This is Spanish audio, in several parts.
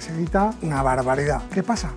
que se edita una barbaridad. ¿Qué pasa?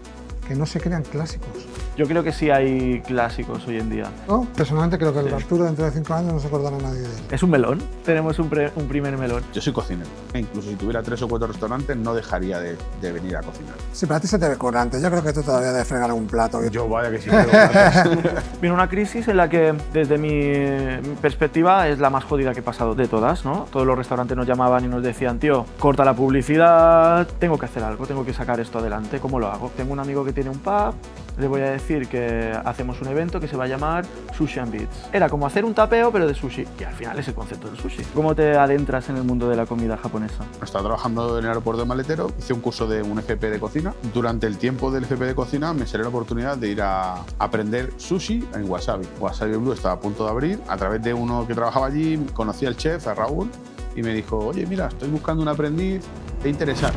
Que no se crean clásicos. Yo creo que sí hay clásicos hoy en día. ¿No? Personalmente creo que el Arturo dentro de 5 años no se acordará nadie de él. ¿Es un melón? Tenemos un primer melón. Yo soy cocinero. Incluso si tuviera 3 o 4 restaurantes, no dejaría de venir a cocinar. Sí, pero a ti se te ve currante. Yo creo que tú todavía debes fregar algún plato. Yo vaya que sí quiero platos. Viene una crisis en la que, desde mi perspectiva, es la más jodida que he pasado de todas, ¿no? Todos los restaurantes nos llamaban y nos decían, tío, corta la publicidad, tengo que hacer algo, tengo que sacar esto adelante, ¿cómo lo hago? Tengo un amigo que tiene un pub, le voy a decir que hacemos un evento que se va a llamar Sushi and Beats. Era como hacer un tapeo, pero de sushi, que al final es el concepto del sushi. ¿Cómo te adentras en el mundo de la comida japonesa? Estaba trabajando en el aeropuerto de Maletero, hice un curso de un FP de cocina. Durante el tiempo del FP de cocina me salió la oportunidad de ir a aprender sushi en Wasabi. Wasabi Blue estaba a punto de abrir. A través de uno que trabajaba allí, conocí al chef, a Raúl, y me dijo, oye, mira, estoy buscando un aprendiz, ¿te interesa?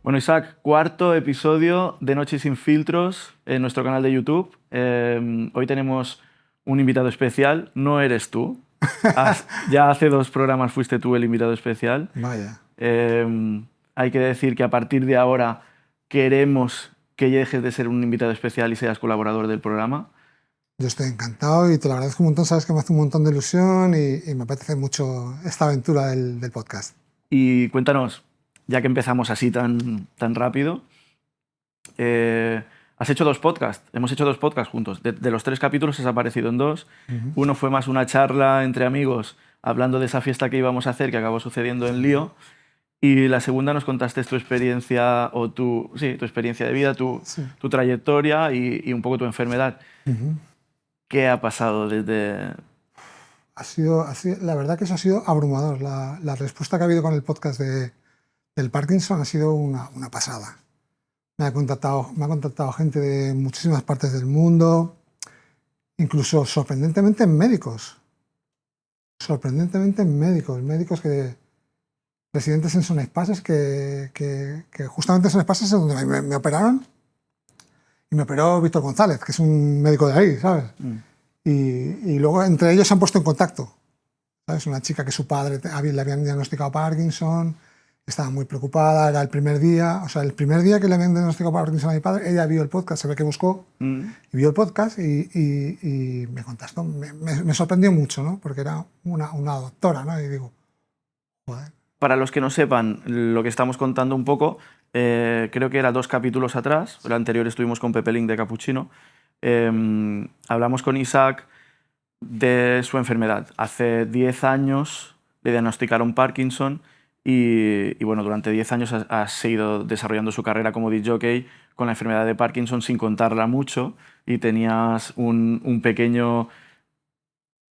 Bueno, Isaac, cuarto episodio de Noche sin filtros en nuestro canal de YouTube. Hoy tenemos un invitado especial, no eres tú. Ya hace 2 programas fuiste tú el invitado especial. Vaya. Hay que decir que a partir de ahora queremos que dejes de ser un invitado especial y seas colaborador del programa. Yo estoy encantado y te lo agradezco un montón. Sabes que me hace un montón de ilusión y me apetece mucho esta aventura del podcast. Y cuéntanos, ya que empezamos así tan rápido, has hecho 2 podcasts, hemos hecho 2 podcasts juntos. De los 3 capítulos has aparecido en 2. Uno fue más una charla entre amigos, hablando de esa fiesta que íbamos a hacer, que acabó sucediendo en Lío. Y la segunda nos contaste tu experiencia, o tu experiencia de vida, tu trayectoria y un poco tu enfermedad. ¿Qué ha pasado desde...? La verdad que eso ha sido abrumador. La respuesta que ha habido con el podcast del Parkinson ha sido una pasada. Me ha contactado gente de muchísimas partes del mundo, incluso sorprendentemente médicos. Médicos que residentes en Son Espases, que justamente Son Espases es donde me operaron. Y me operó Víctor González, que es un médico de ahí, ¿sabes? Y luego entre ellos se han puesto en contacto. ¿Sabes? Una chica que su padre le habían diagnosticado Parkinson, estaba muy preocupada, era el primer día que le habían diagnosticado Parkinson a mi padre, ella vio el podcast, se ve que buscó, y vio el podcast y me contestó. Me sorprendió mucho, ¿no? Porque era una doctora, ¿no? Y digo, joder. Para los que no sepan lo que estamos contando un poco, creo que era 2 capítulos atrás, el anterior estuvimos con Pepe Link de Cappuccino, hablamos con Isaac de su enfermedad. Hace 10 años le diagnosticaron Parkinson y bueno, durante 10 años ha seguido desarrollando su carrera como disc jockey con la enfermedad de Parkinson sin contarla mucho, y tenías un pequeño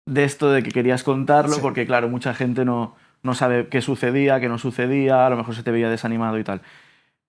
de esto de que querías contarlo, sí, porque claro, mucha gente no sabe qué sucedía, qué no sucedía, a lo mejor se te veía desanimado y tal.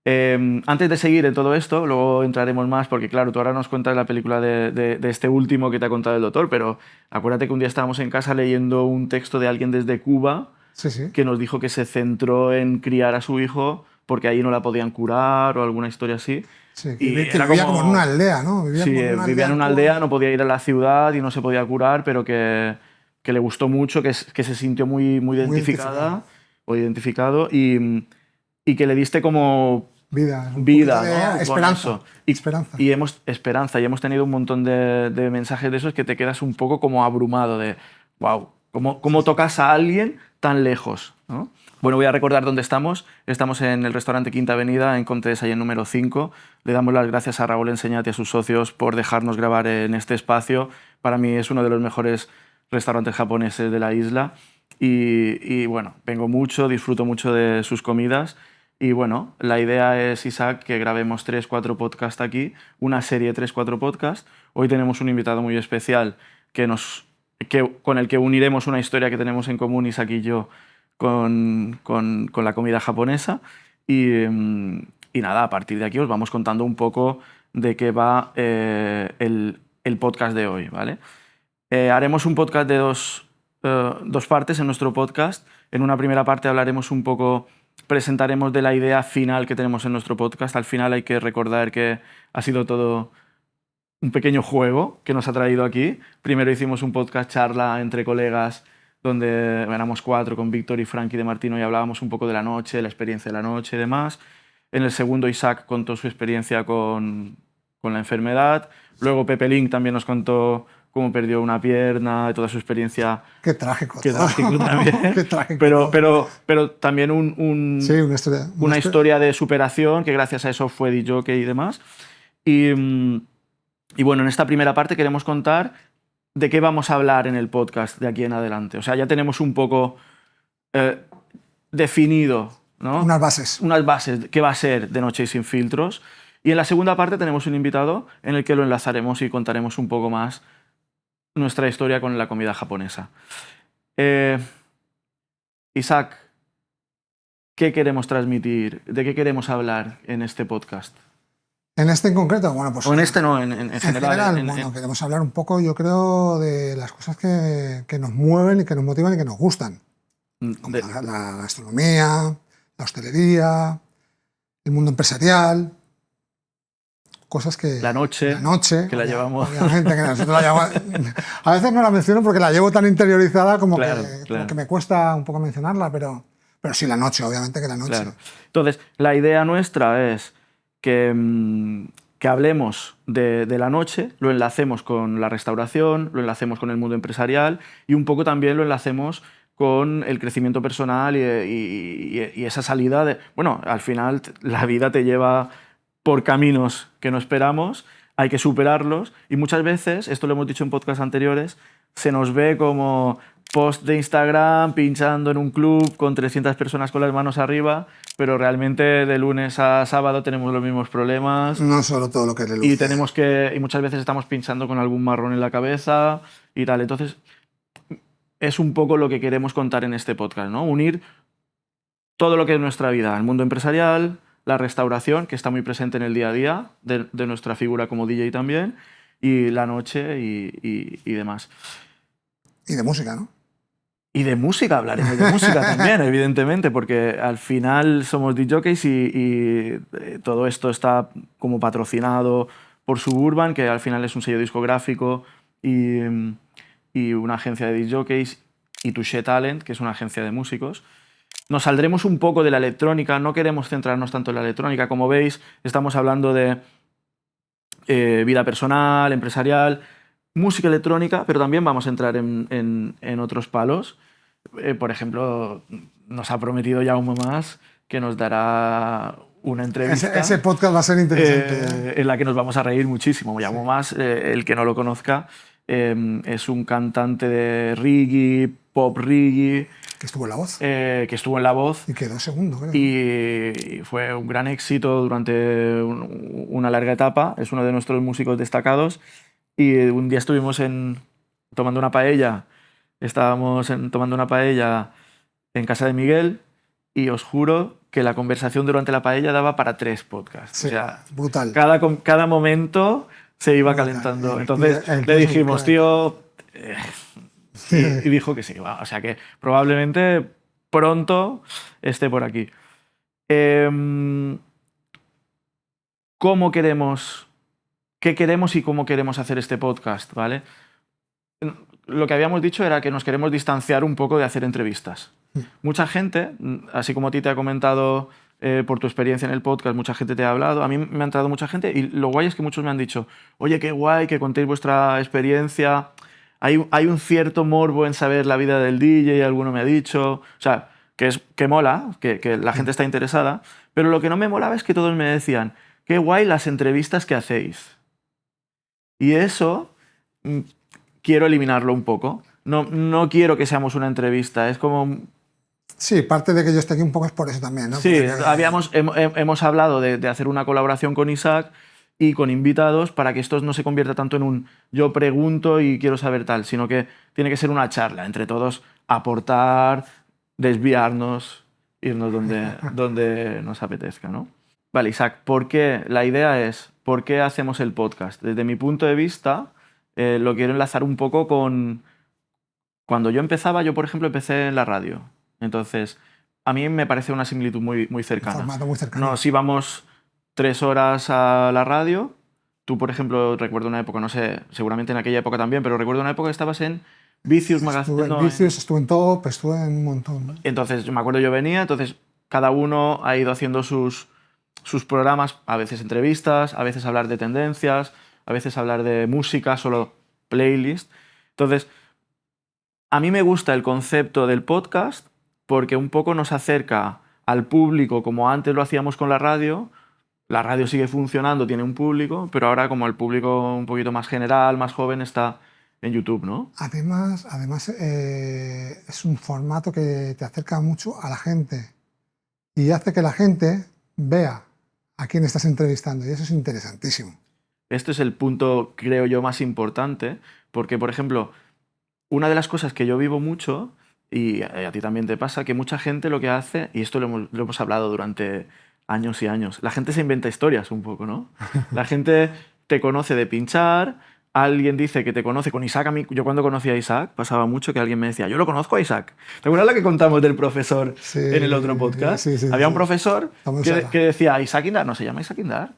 Antes de seguir en todo esto, luego entraremos más, porque claro, tú ahora nos cuentas la película de este último que te ha contado el doctor, pero acuérdate que un día estábamos en casa leyendo un texto de alguien desde Cuba, sí, que nos dijo que se centró en criar a su hijo porque allí no la podían curar o alguna historia así. Sí, que vivía como en una aldea, ¿no? Vivía en una aldea, no podía ir a la ciudad y no se podía curar, pero que le gustó mucho, que se sintió muy identificada o identificado y que le diste como vida, ¿no? Esperanza. Y hemos tenido un montón de mensajes de esos que te quedas un poco como abrumado de wow, ¿cómo tocas a alguien tan lejos, ¿no? Bueno, voy a recordar dónde estamos. Estamos en el restaurante Quinta Avenida, en Comte de Sallent número 5. Le damos las gracias a Raúl Enseñat y a sus socios por dejarnos grabar en este espacio. Para mí es uno de los mejores restaurantes japoneses de la isla. Y bueno, vengo mucho, disfruto mucho de sus comidas. Y bueno, la idea es, Isaac, que grabemos 3-4 podcasts aquí, una serie 3-4 podcasts. Hoy tenemos un invitado muy especial con el que uniremos una historia que tenemos en común, Isaac y yo, con la comida japonesa. Y nada, a partir de aquí os vamos contando un poco de qué va el podcast de hoy, ¿vale? Haremos un podcast de dos partes en nuestro podcast. En una primera parte hablaremos un poco, presentaremos de la idea final que tenemos en nuestro podcast. Al final hay que recordar que ha sido todo un pequeño juego que nos ha traído aquí. Primero hicimos un podcast charla entre colegas donde éramos 4 con Víctor y Frankie de Martino y hablábamos un poco de la noche, la experiencia de la noche y demás. En el segundo, Isaac contó su experiencia con la enfermedad. Luego Pepe Link también nos contó cómo perdió una pierna y toda su experiencia. Qué trágico. Qué trágico también. Qué trágico. Pero también sí, una historia de superación, que gracias a eso fue DJ y demás. Y bueno, en esta primera parte queremos contar de qué vamos a hablar en el podcast de aquí en adelante. O sea, ya tenemos un poco definido, ¿no? Unas bases. Unas bases, qué va a ser De Noche y Sin Filtros. Y en la segunda parte tenemos un invitado en el que lo enlazaremos y contaremos un poco más nuestra historia con la comida japonesa. Isaac, ¿qué queremos transmitir? ¿De qué queremos hablar en este podcast? ¿En este en concreto? Bueno, pues... O en este no, en general. Bueno, queremos hablar un poco, yo creo, de las cosas que nos mueven y que nos motivan y que nos gustan. Como la gastronomía, la hostelería, el mundo empresarial... Cosas que... La noche, que la llevamos... Obviamente, que nosotros la llevamos... A veces no la menciono porque la llevo tan interiorizada como que me cuesta un poco mencionarla, pero sí la noche, obviamente que la noche. Claro. Entonces, la idea nuestra es que hablemos de la noche, lo enlacemos con la restauración, lo enlacemos con el mundo empresarial y un poco también lo enlacemos con el crecimiento personal y esa salida de... Bueno, al final la vida te lleva por caminos que no esperamos, hay que superarlos y muchas veces, esto lo hemos dicho en podcasts anteriores, se nos ve como post de Instagram pinchando en un club con 300 personas con las manos arriba, pero realmente de lunes a sábado tenemos los mismos problemas. No solo todo lo que le luce. Y muchas veces estamos pinchando con algún marrón en la cabeza y tal. Entonces, es un poco lo que queremos contar en este podcast, ¿no? Unir todo lo que es nuestra vida, el mundo empresarial, la restauración, que está muy presente en el día a día de nuestra figura como DJ también, y la noche y demás. Y de música, ¿no? Y de música, hablaremos de música también, evidentemente, porque al final somos DJs y todo esto está como patrocinado por Suburban, que al final es un sello discográfico y una agencia de DJs, y Touché Talent, que es una agencia de músicos. Nos saldremos un poco de la electrónica, no queremos centrarnos tanto en la electrónica. Como veis, estamos hablando de vida personal, empresarial, música electrónica, pero también vamos a entrar en otros palos. Por ejemplo, nos ha prometido Jaume Mas que nos dará una entrevista. Ese podcast va a ser interesante. En la que nos vamos a reír muchísimo. Jaume Mas, el que no lo conozca, es un cantante de reggae, pop reggae. Que estuvo en La Voz. Que estuvo en La Voz. Y quedó segundo, creo. Y fue un gran éxito durante una larga etapa. Es uno de nuestros músicos destacados. Y un día estuvimos tomando una paella. Estábamos tomando una paella en casa de Miguel y os juro que la conversación durante la paella daba para 3 podcasts. Sí, o sea, brutal. Cada momento se iba calentando. Entonces le dijimos, tío... Y dijo que sí. O sea que probablemente pronto esté por aquí. ¿Cómo queremos... ¿Qué queremos y cómo queremos hacer este podcast? ¿Vale? Lo que habíamos dicho era que nos queremos distanciar un poco de hacer entrevistas. Mucha gente, así como a ti te ha comentado por tu experiencia en el podcast, mucha gente te ha hablado, a mí me ha entrado mucha gente y lo guay es que muchos me han dicho, oye, qué guay que contéis vuestra experiencia. Hay un cierto morbo en saber la vida del DJ, alguno me ha dicho. O sea, que mola, que la gente está interesada, pero lo que no me molaba es que todos me decían, qué guay las entrevistas que hacéis. Y eso quiero eliminarlo un poco. No quiero que seamos una entrevista, es como... Sí, parte de que yo esté aquí un poco es por eso también, ¿no? Sí, porque... hemos hablado de hacer una colaboración con Isaac y con invitados para que esto no se convierta tanto en un yo pregunto y quiero saber tal, sino que tiene que ser una charla entre todos, aportar, desviarnos, irnos donde nos apetezca, ¿no? Vale, Isaac, la idea es, ¿por qué hacemos el podcast? Desde mi punto de vista, lo quiero enlazar un poco con... Cuando yo empezaba, yo por ejemplo empecé en la radio. Entonces, a mí me parece una similitud muy cercana. Un formato muy cercano. Nos íbamos 3 horas a la radio. Tú, por ejemplo, recuerdo una época, no sé, seguramente en aquella época también, pero recuerdo una época que estabas en Vicious Estuve Magazine. en no, Vicious, estuve en Top, estuve en un montón. Entonces, yo me acuerdo, yo venía, entonces cada uno ha ido haciendo sus programas, a veces entrevistas, a veces hablar de tendencias, a veces hablar de música, solo playlist. Entonces, a mí me gusta el concepto del podcast porque un poco nos acerca al público como antes lo hacíamos con la radio. La radio sigue funcionando, tiene un público, pero ahora como el público un poquito más general, más joven, está en YouTube, ¿no? Además es un formato que te acerca mucho a la gente y hace que la gente vea a quién estás entrevistando y eso es interesantísimo. Este es el punto, creo yo, más importante, porque, por ejemplo, una de las cosas que yo vivo mucho, y a ti también te pasa, que mucha gente lo que hace, y esto lo hemos hablado durante años y años, la gente se inventa historias un poco, ¿no? La gente te conoce de pinchar, alguien dice que te conoce con Isaac. A mí, yo cuando conocí a Isaac, pasaba mucho que alguien me decía, yo lo conozco a Isaac. ¿Te acuerdas lo que contamos del profesor Sí, en el otro podcast? sí, Había un sí. profesor Tomeu que Serra. decía, Isaac Indar, no se llama Isaac Indar,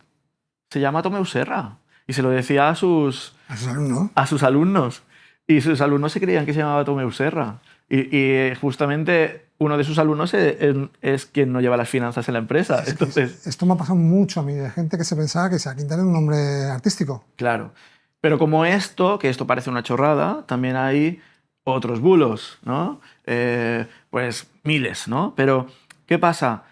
se llama Tomeu Serra. Y se lo decía A sus alumnos. a sus alumnos. Y sus alumnos se creían que se llamaba Tomeu Serra. Y justamente uno de sus alumnos es quien no lleva las finanzas en la empresa. Entonces, Esto me ha pasado mucho a mí, de gente que se pensaba que Isaac Quintana era un nombre artístico. claro. Pero como esto, que esto parece una chorrada, también hay otros bulos, ¿no? Pues miles, ¿no? Pero, ¿qué pasa?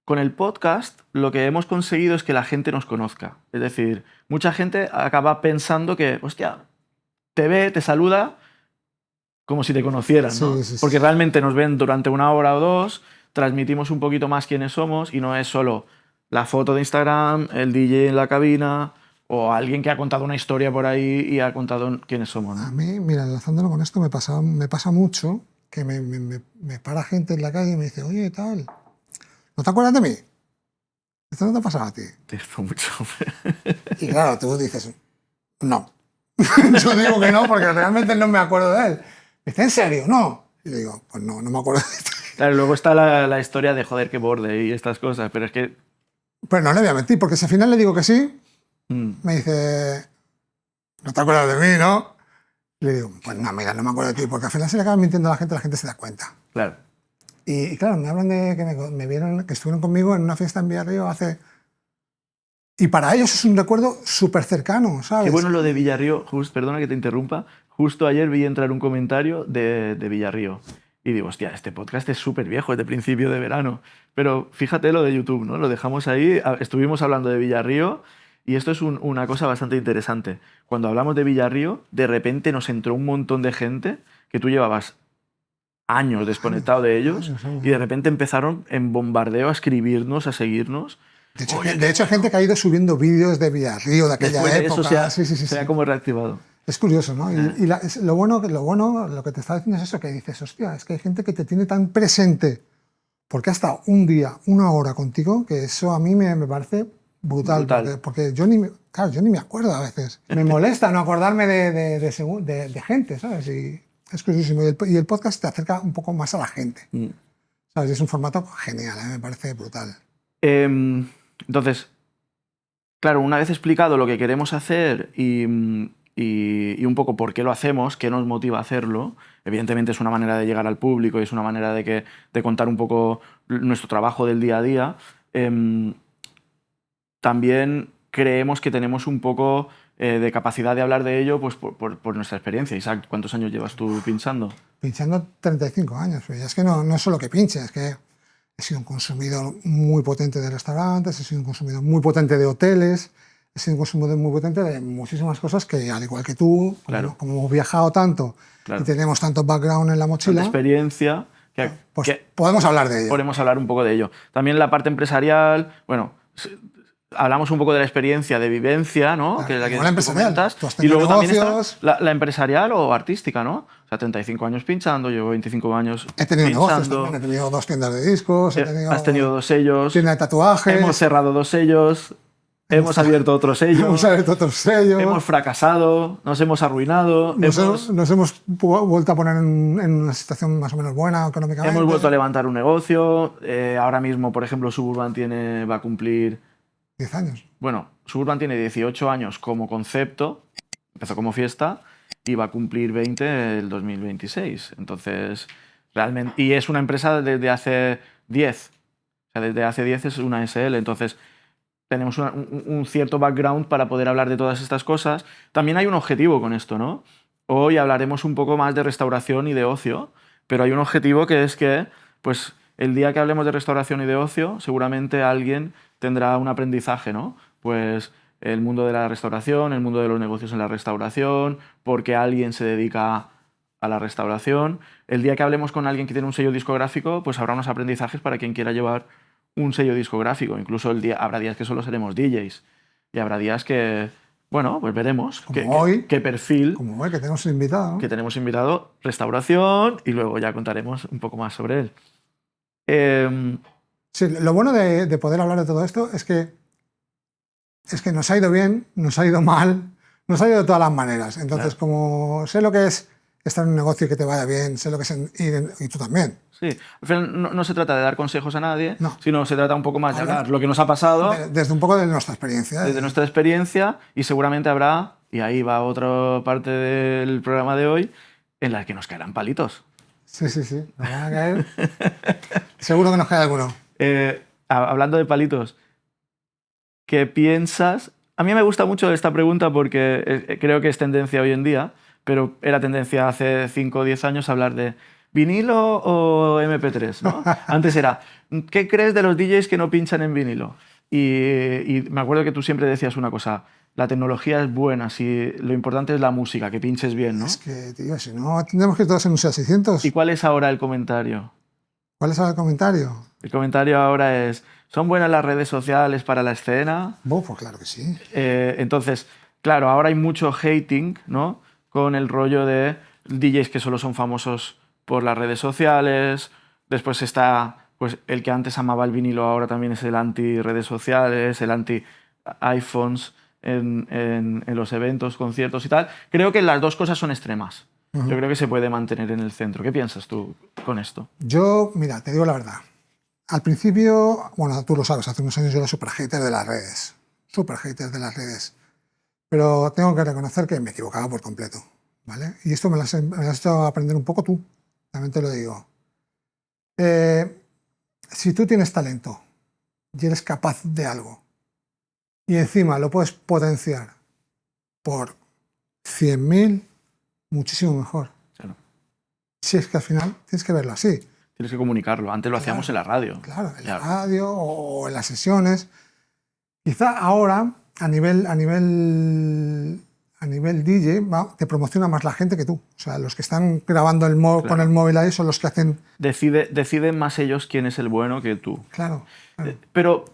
Con el podcast lo que hemos conseguido es que la gente nos conozca. Es decir, mucha gente acaba pensando que, hostia, te ve, te saluda como si te conocieran, ¿no? Sí, sí, sí. Porque realmente nos ven durante una hora o dos, transmitimos un poquito más quiénes somos y no es solo la foto de Instagram, el DJ en la cabina o alguien que ha contado una historia por ahí y ha contado quiénes somos, A ¿no? mí, mira, enlazándolo con esto, me pasa mucho que me para gente en la calle y me dice, oye, tal, ¿no te acuerdas de mí? Esto no te ha pasado a ti. Te hizo mucho. Y claro, tú dices, no. Yo digo que no porque realmente no me acuerdo de él. Me dice, ¿en serio? No. Y le digo, pues no, no me acuerdo de esto. Claro, luego está la historia de joder que borde y estas cosas, pero es que... Pero no le voy a mentir, porque si al final le digo que sí, mm, me dice, no te acuerdas de mí, ¿no? Y le digo, pues no, mira, no me acuerdo de ti, porque al final se le acaba mintiendo a la gente se da cuenta. claro. Y claro, me hablan de que me vieron, que estuvieron conmigo en una fiesta en Villarrío hace... Y para ellos es un recuerdo súper cercano, ¿sabes? Qué bueno lo de Villarrío, perdona que te interrumpa, justo ayer vi entrar un comentario de Villarrío y digo, hostia, este podcast es súper viejo, es de principio de verano, pero fíjate lo de YouTube, ¿no? Lo dejamos ahí, estuvimos hablando de Villarrío y esto es una cosa bastante interesante. Cuando hablamos de Villarrío, de repente nos entró un montón de gente que tú llevabas años desconectado de ellos y de repente empezaron en bombardeo a escribirnos, a seguirnos. De hecho, hay gente que ha ido subiendo vídeos de Villarrío, de aquella Después de época. eso se ha como reactivado. Es curioso, ¿no? Y lo bueno, lo que te está diciendo es eso, que dices, hostia, es que hay gente que te tiene tan presente porque ha estado un día, una hora contigo, que eso a mí me parece brutal. Porque yo ni me acuerdo a veces. Me molesta no acordarme de gente, ¿sabes? Y es curiosísimo. Y el podcast te acerca un poco más a la gente. ¿Sabes? Es un formato genial, me parece brutal. Entonces, claro, una vez explicado lo que queremos hacer y un poco por qué lo hacemos, qué nos motiva a hacerlo, evidentemente es una manera de llegar al público y es una manera de contar un poco nuestro trabajo del día a día, también creemos que tenemos un poco de capacidad de hablar de ello pues, por nuestra experiencia. Isaac, ¿cuántos años llevas tú pinchando? Pinchando 35 años, pero ya es que no es solo que pinche, es que he sido un consumidor muy potente de restaurantes, he sido un consumidor muy potente de hoteles, he sido un consumidor muy potente de muchísimas cosas que, al igual que tú, claro. como hemos viajado tanto y tenemos tanto background en la mochila, tanta experiencia, pues podemos hablar de ello. Podemos hablar un poco de ello. También la parte empresarial, bueno, hablamos un poco de la experiencia de vivencia, ¿no? Claro, que es la que la empresarial. comentas. Tú has Y luego negocios. también está la empresarial o artística, ¿no? O sea, 35 años pinchando, llevo 25 años He tenido negocios pinchando. también, he tenido 2 tiendas de discos, Has tenido 2 sellos. tienda de tatuajes, Hemos cerrado 2 sellos. Hemos abierto otros sellos. hemos abierto otros sellos, Hemos fracasado, nos hemos arruinado. nos hemos vuelto a poner en una situación más o menos buena económicamente. Hemos vuelto a levantar un negocio. Ahora mismo, por ejemplo, Suburban va a cumplir 10 años. Bueno, Suburban tiene 18 años como concepto, empezó como fiesta, y va a cumplir 20 el 2026. Entonces, realmente... Y es una empresa desde hace 10. O sea, desde hace 10 es una SL. Entonces, tenemos un cierto background para poder hablar de todas estas cosas. También hay un objetivo con esto, ¿no? Hoy hablaremos un poco más de restauración y de ocio, pero hay un objetivo que es que, pues, el día que hablemos de restauración y de ocio, seguramente alguien tendrá un aprendizaje, ¿no? Pues el mundo de la restauración, el mundo de los negocios en la restauración, porque alguien se dedica a la restauración. El día que hablemos con alguien que tiene un sello discográfico, pues habrá unos aprendizajes para quien quiera llevar un sello discográfico. Incluso habrá días que solo seremos DJs y habrá días que, bueno, pues veremos qué perfil como hoy, que tenemos invitado, ¿no? que tenemos invitado, restauración, y luego ya contaremos un poco más sobre él. Sí, lo bueno de poder hablar de todo esto es que nos ha ido bien, nos ha ido mal, nos ha ido de todas las maneras. Entonces, como sé lo que es estar en un negocio y que te vaya bien, sé lo que es y tú también. Sí, al final no se trata de dar consejos a nadie, No. sino se trata un poco más de hablar lo que nos ha pasado. Desde un poco de nuestra experiencia. Desde nuestra experiencia, y seguramente habrá, y ahí va otra parte del programa de hoy, en la que nos caerán palitos. Sí, sí, sí. Nos van a caer. Seguro que nos cae alguno. Hablando de palitos, ¿qué piensas? A mí me gusta mucho esta pregunta porque creo que es tendencia hoy en día, pero era tendencia hace 5 o 10 años hablar de vinilo o MP3, ¿no? Antes era, ¿qué crees de los DJs que no pinchan en vinilo? Y me acuerdo que tú siempre decías una cosa, la tecnología es buena, si lo importante es la música, que pinches bien, ¿no? Es que, tío, si no, tendremos que ir todos en un SEA 600. ¿Y cuál es ahora el comentario? ¿Cuál es ahora el comentario? El comentario ahora es, ¿son buenas las redes sociales para la escena? Pues claro que sí. Entonces, claro, ahora hay mucho hating, ¿no? Con el rollo de DJs que solo son famosos por las redes sociales. Después está, pues, el que antes amaba el vinilo, ahora también es el anti-redes sociales, el anti-iPhones en los eventos, conciertos y tal. Creo que las dos cosas son extremas. Yo creo que se puede mantener en el centro. ¿Qué piensas tú con esto? Yo, mira, te digo la verdad. Al principio, bueno, tú lo sabes, hace unos años yo era súper hater de las redes. Súper hater de las redes. Pero tengo que reconocer que me equivocaba por completo, ¿vale? Y esto me lo has hecho aprender un poco tú, también te lo digo. Si tú tienes talento y eres capaz de algo y encima lo puedes potenciar por 100.000, muchísimo mejor. Claro. Si es que al final tienes que verlo así. Tienes que comunicarlo. Antes lo hacíamos en la radio. Claro, en la radio o en las sesiones. Quizá ahora, a nivel DJ, te promociona más la gente que tú. O sea, los que están grabando con el móvil ahí son los que hacen... Deciden más ellos quién es el bueno que tú. Claro. Pero,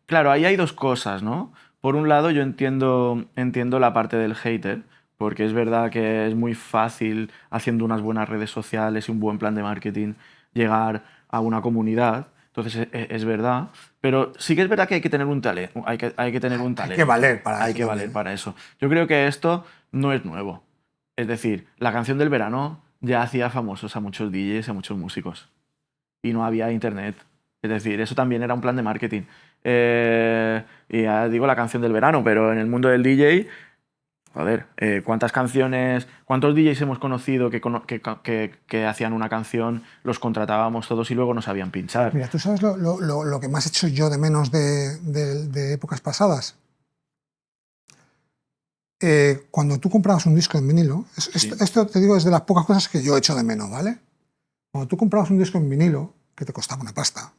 claro, ahí hay dos cosas, ¿no? Por un lado, yo entiendo la parte del hater, porque es verdad que es muy fácil, haciendo unas buenas redes sociales y un buen plan de marketing, llegar a una comunidad. Entonces, es verdad. Pero sí que es verdad que hay que tener un talento. Hay que tener un talento. Hay que valer para eso. Hay que valer para eso. Yo creo que esto no es nuevo. Es decir, la canción del verano ya hacía famosos a muchos DJs y a muchos músicos. Y no había internet. Es decir, eso también era un plan de marketing. Y ya digo la canción del verano, pero en el mundo del DJ... Joder, ¿cuántas canciones, cuántos DJs hemos conocido que hacían una canción, los contratábamos todos y luego no sabían pinchar? Mira, ¿tú sabes lo que más he hecho yo de menos de épocas pasadas? Cuando tú comprabas un disco en vinilo, esto te digo es de las pocas cosas que yo he hecho de menos, ¿vale? Cuando tú comprabas un disco en vinilo, que te costaba una pasta,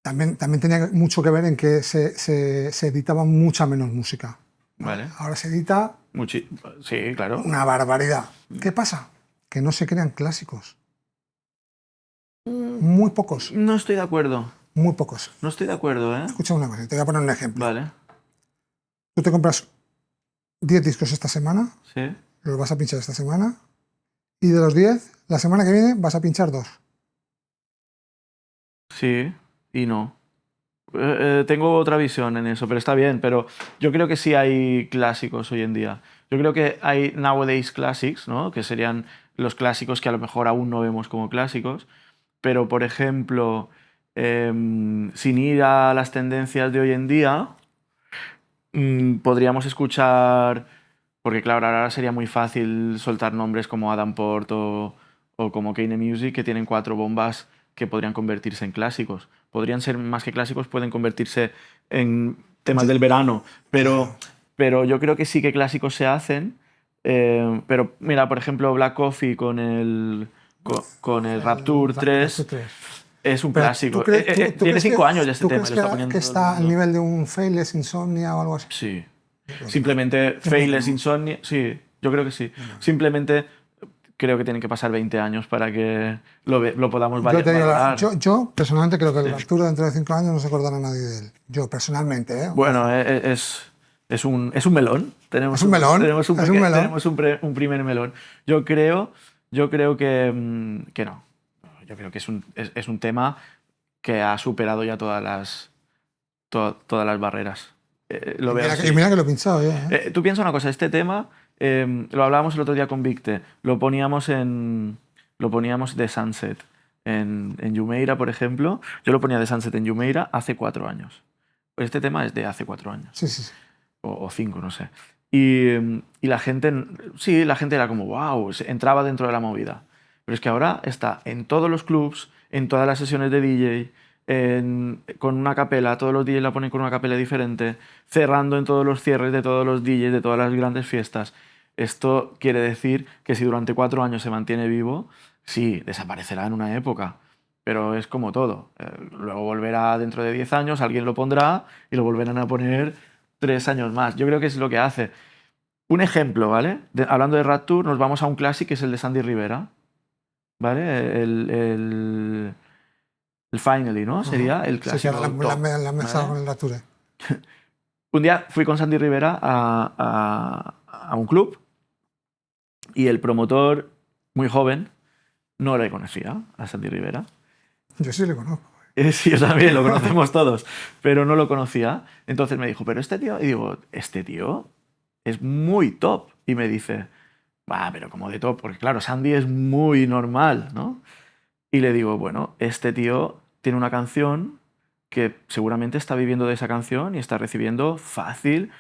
también tenía mucho que ver en que se editaba mucha menos música. Vale. Ahora se edita sí, claro. una barbaridad. ¿Qué pasa? Que no se crean clásicos. Muy pocos. No estoy de acuerdo. Muy pocos. No estoy de acuerdo, ¿eh? Escucha una cosa, te voy a poner un ejemplo. Vale. Tú te compras 10 discos esta semana, Sí. los vas a pinchar esta semana, y de los 10, la semana que viene vas a pinchar 2. Sí y no. Tengo otra visión en eso, pero está bien. Pero yo creo que sí hay clásicos hoy en día. Yo creo que hay nowadays classics, ¿no? Que serían los clásicos que a lo mejor aún no vemos como clásicos. Pero, por ejemplo, sin ir a las tendencias de hoy en día, podríamos escuchar Porque claro, ahora sería muy fácil soltar nombres como Adam Port o como Kane Music, que tienen 4 bombas que podrían convertirse en clásicos. Podrían ser más que clásicos, pueden convertirse en temas del verano. Pero yo creo que sí que clásicos se hacen. Pero mira, por ejemplo, Black Coffee con el Rapture 3 es un Pero clásico. ¿tú Tiene crees 5 que- años ya este ¿tú tema. crees Lo está poniendo que todo el está al mundo. nivel de un Faithless, Insomnia o algo así? Sí. Yo creo que Simplemente no. Faithless, Insomnia. Sí, yo creo que sí. Simplemente creo que tienen que pasar 20 años para que lo podamos Yo, te digo, valorar. yo personalmente creo que el Rapture dentro de 5 años no se acordará nadie de él. Yo personalmente, ¿eh? Bueno, es un melón. Tenemos Es un melón, Tenemos es un melón. tenemos un primer melón. Yo creo que no. Yo creo que es un tema que ha superado ya todas las barreras. Lo veo así. Y mira que lo he pinchado ya. Tú piensa una cosa, este tema, lo hablábamos el otro día con Victe, lo poníamos de Sunset en Jumeirah, por ejemplo. Yo lo ponía de Sunset en Jumeirah hace 4 años. Este tema es de hace 4 años. Sí, sí, sí. O 5, no sé. Y la gente, sí, la gente era como, wow, entraba dentro de la movida. Pero es que ahora está en todos los clubs, en todas las sesiones de DJ, con una capela, todos los DJs la ponen con una capela diferente, cerrando en todos los cierres de todos los DJs de todas las grandes fiestas. Esto quiere decir que si durante 4 años se mantiene vivo, sí, desaparecerá en una época, pero es como todo. Luego volverá dentro de 10 años, alguien lo pondrá y lo volverán a poner 3 años más. Yo creo que es lo que hace. Un ejemplo, ¿vale? Hablando de Rapture, nos vamos a un clásico que es el de Sandy Rivera, ¿vale? El Finally, ¿no? Sería el clásico. Sí, que top, la mesa ¿vale? con el Rapture. Un día fui con Sandy Rivera a un club y el promotor, muy joven, no le conocía a Sandy Rivera. Yo sí le conozco. Sí, yo también, lo conocemos todos, pero no lo conocía. Entonces me dijo, ¿pero este tío? Y digo, este tío es muy top. Y me dice, va, pero como de top, porque claro, Sandy es muy normal, ¿no? Y le digo, bueno, este tío tiene una canción que seguramente está viviendo de esa canción y está recibiendo fácil,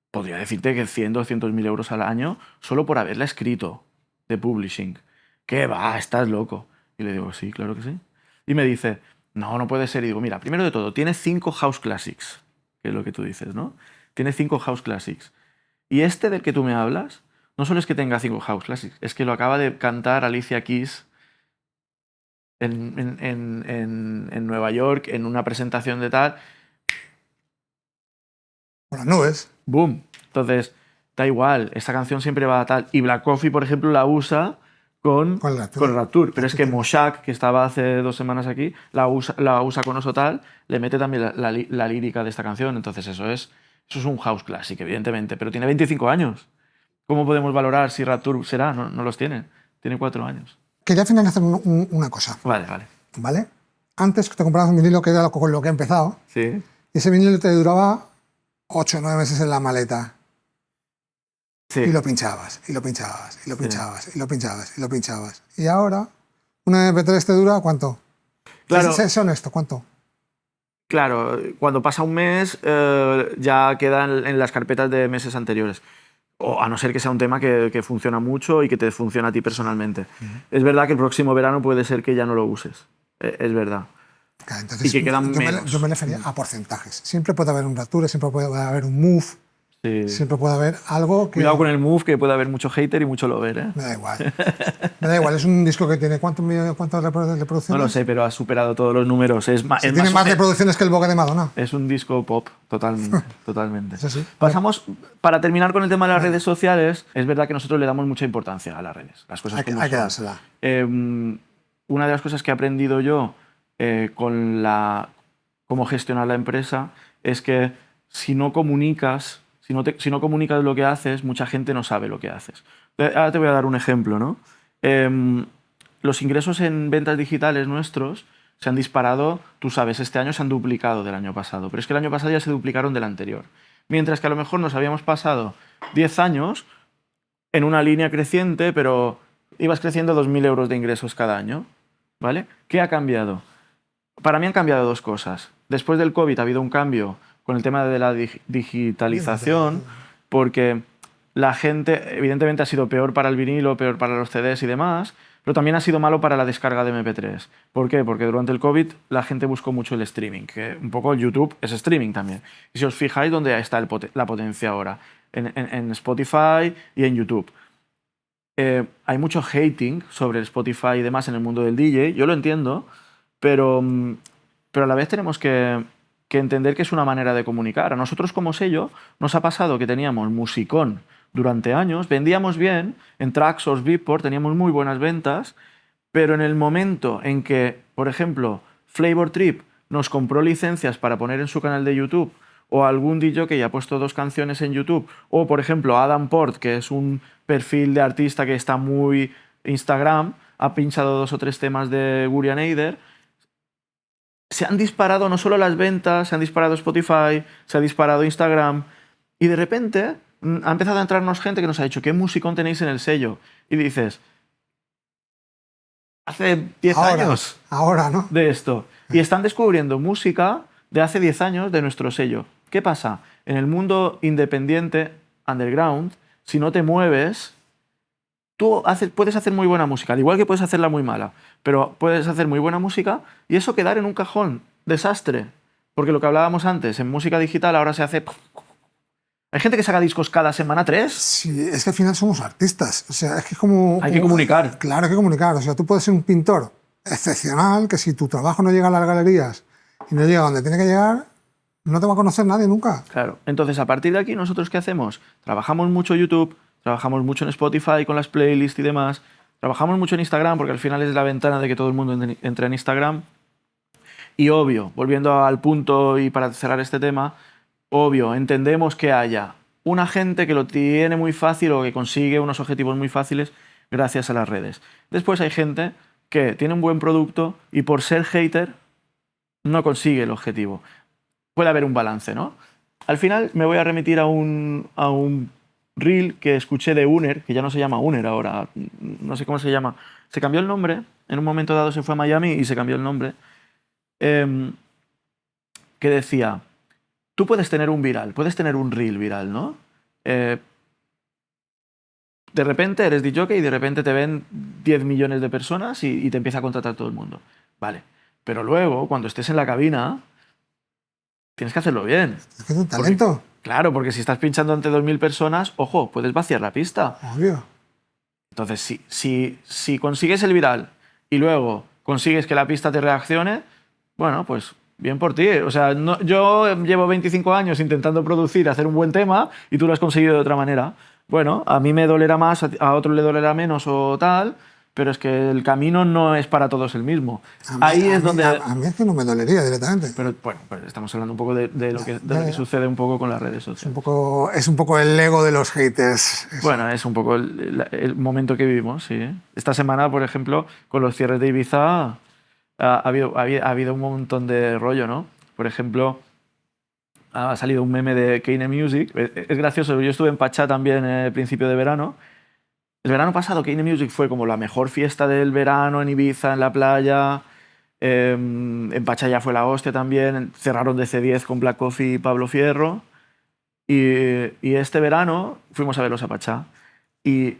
podría decirte que 100, 200.000 euros al año solo por haberla escrito de publishing. ¿Qué va? Estás loco. Y le digo, sí, claro que sí. Y me dice, no, no puede ser. Y digo, mira, primero de todo, tiene 5 House Classics, que es lo que tú dices, ¿no? Tiene 5 House Classics. Y este del que tú me hablas, no solo es que tenga 5 House Classics, es que lo acaba de cantar Alicia Keys en Nueva York, en una presentación de tal. Por las nubes. ¡Boom! Entonces, da igual, esta canción siempre va a tal. Y Black Coffee, por ejemplo, la usa con Rapture. Pero es que Moshak, que estaba hace 2 semanas aquí, la usa con Oso Tal, le mete también la lírica de esta canción. Entonces, eso es un house classic, evidentemente. Pero tiene 25 años. ¿Cómo podemos valorar si Rapture será? No los tiene. Tiene 4 años. Quería finalizar una cosa. Vale. ¿Vale? Antes te comprabas un vinilo que era con lo que he empezado. Sí. Y ese vinilo te duraba 8 o 9 meses en la maleta. Sí. Y lo pinchabas, y lo pinchabas, y lo pinchabas, y lo pinchabas, y lo pinchabas. Y ahora, una MP3 te dura ¿cuánto? Claro. Sé honesto, ¿cuánto? Claro, cuando pasa un mes ya queda en las carpetas de meses anteriores. O a no ser que sea un tema que funciona mucho y que te funciona a ti personalmente. Es verdad que el próximo verano puede ser que ya no lo uses. Es verdad. Claro, entonces, y que quedan menos. Yo me refería a porcentajes. Siempre puede haber un Rapture, siempre puede haber un Move, Sí. siempre puede haber algo que... Cuidado con el Move, que puede haber mucho hater y mucho lover, ¿eh? Me da igual. Me da igual, es un disco que tiene ¿cuántas reproducciones? No lo sé, pero ha superado todos los números. Tiene más reproducciones que el Vogue de Madonna. Es un disco pop, totalmente. Eso sí. Pasamos, para terminar con el tema de las redes sociales, es verdad que nosotros le damos mucha importancia a las redes. Las cosas Hay como que son. dársela. Una de las cosas que he aprendido yo con cómo gestionar la empresa es que si no comunicas, si no comunicas lo que haces, mucha gente no sabe lo que haces. Ahora te voy a dar un ejemplo, ¿no? Los ingresos en ventas digitales nuestros se han disparado, tú sabes, este año se han duplicado del año pasado, pero es que el año pasado ya se duplicaron del anterior. Mientras que a lo mejor nos habíamos pasado 10 años en una línea creciente, pero ibas creciendo 2.000 euros de ingresos cada año, ¿vale? ¿Qué ha cambiado? Para mí han cambiado 2 cosas. Después del COVID ha habido un cambio con el tema de la digitalización, porque la gente, evidentemente ha sido peor para el vinilo, peor para los CDs y demás, pero también ha sido malo para la descarga de MP3. ¿Por qué? Porque durante el COVID la gente buscó mucho el streaming, que un poco el YouTube es streaming también. Y si os fijáis dónde está la potencia ahora, en Spotify y en YouTube. Hay mucho hating sobre el Spotify y demás en el mundo del DJ, yo lo entiendo, pero a la vez tenemos que entender que es una manera de comunicar. A nosotros como sello nos ha pasado que teníamos musicón durante años, vendíamos bien, en Traxsource, Beatport teníamos muy buenas ventas, pero en el momento en que, por ejemplo, Flavor Trip nos compró licencias para poner en su canal de YouTube, o algún DJ que ya ha puesto 2 canciones en YouTube, o por ejemplo Adam Port, que es un perfil de artista que está muy Instagram, ha pinchado 2 o 3 temas de Gurian Eider, se han disparado no solo las ventas, se han disparado Spotify, se ha disparado Instagram, y de repente ha empezado a entrarnos gente que nos ha dicho ¿qué musicón tenéis en el sello? Y dices, hace 10 años ahora, ¿no? de esto. Y están descubriendo música de hace 10 años de nuestro sello. ¿Qué pasa? En el mundo independiente, underground, si no te mueves, tú puedes hacer muy buena música, al igual que puedes hacerla muy mala, pero puedes hacer muy buena música y eso quedar en un cajón. Desastre. Porque lo que hablábamos antes, en música digital ahora se hace... Hay gente que saca discos cada semana 3. Sí, es que al final somos artistas. O sea, es que es como... Hay que comunicar. Claro, hay que comunicar. O sea, tú puedes ser un pintor excepcional, que si tu trabajo no llega a las galerías y no llega donde tiene que llegar, no te va a conocer nadie nunca. Claro. Entonces, a partir de aquí, ¿nosotros qué hacemos? Trabajamos mucho YouTube, trabajamos mucho en Spotify con las playlists y demás, trabajamos mucho en Instagram, porque al final es la ventana de que todo el mundo entre en Instagram. Y obvio, volviendo al punto y para cerrar este tema, obvio, entendemos que haya una gente que lo tiene muy fácil o que consigue unos objetivos muy fáciles gracias a las redes. Después hay gente que tiene un buen producto y por ser hater no consigue el objetivo. Puede haber un balance, ¿no? Al final me voy a remitir a un reel que escuché de Uner, que ya no se llama Uner ahora, no sé cómo se llama. Se cambió el nombre, en un momento dado se fue a Miami y se cambió el nombre, que decía... Tú puedes tener un viral, puedes tener un reel viral, ¿no? De repente eres DJ y de repente te ven 10 millones de personas y te empieza a contratar todo el mundo. Vale. Pero luego, cuando estés en la cabina, tienes que hacerlo bien. Es que es un talento. Claro, porque si estás pinchando ante 2.000 personas, ojo, puedes vaciar la pista. Obvio. Entonces, si consigues el viral y luego consigues que la pista te reaccione, bueno, pues... Bien por ti. O sea, yo llevo 25 años intentando producir, hacer un buen tema y tú lo has conseguido de otra manera. Bueno, a mí me dolerá más, a otro le dolerá menos o tal, pero es que el camino no es para todos el mismo. Ahí es donde... A mí es que no me dolería directamente. Pero bueno, pues estamos hablando un poco de lo que sucede un poco con las redes sociales. Es un poco el ego de los haters. Bueno, es un poco el momento que vivimos, sí. Esta semana, por ejemplo, con los cierres de Ibiza... Ha habido un montón de rollo, ¿no? Por ejemplo, ha salido un meme de Kane Music. Es gracioso, yo estuve en Pachá también en el principio de verano. El verano pasado Kane Music fue como la mejor fiesta del verano en Ibiza, en la playa. En Pachá ya fue la hostia también. Cerraron DC10 con Black Coffee y Pablo Fierro. Y este verano fuimos a verlos a Pachá. Y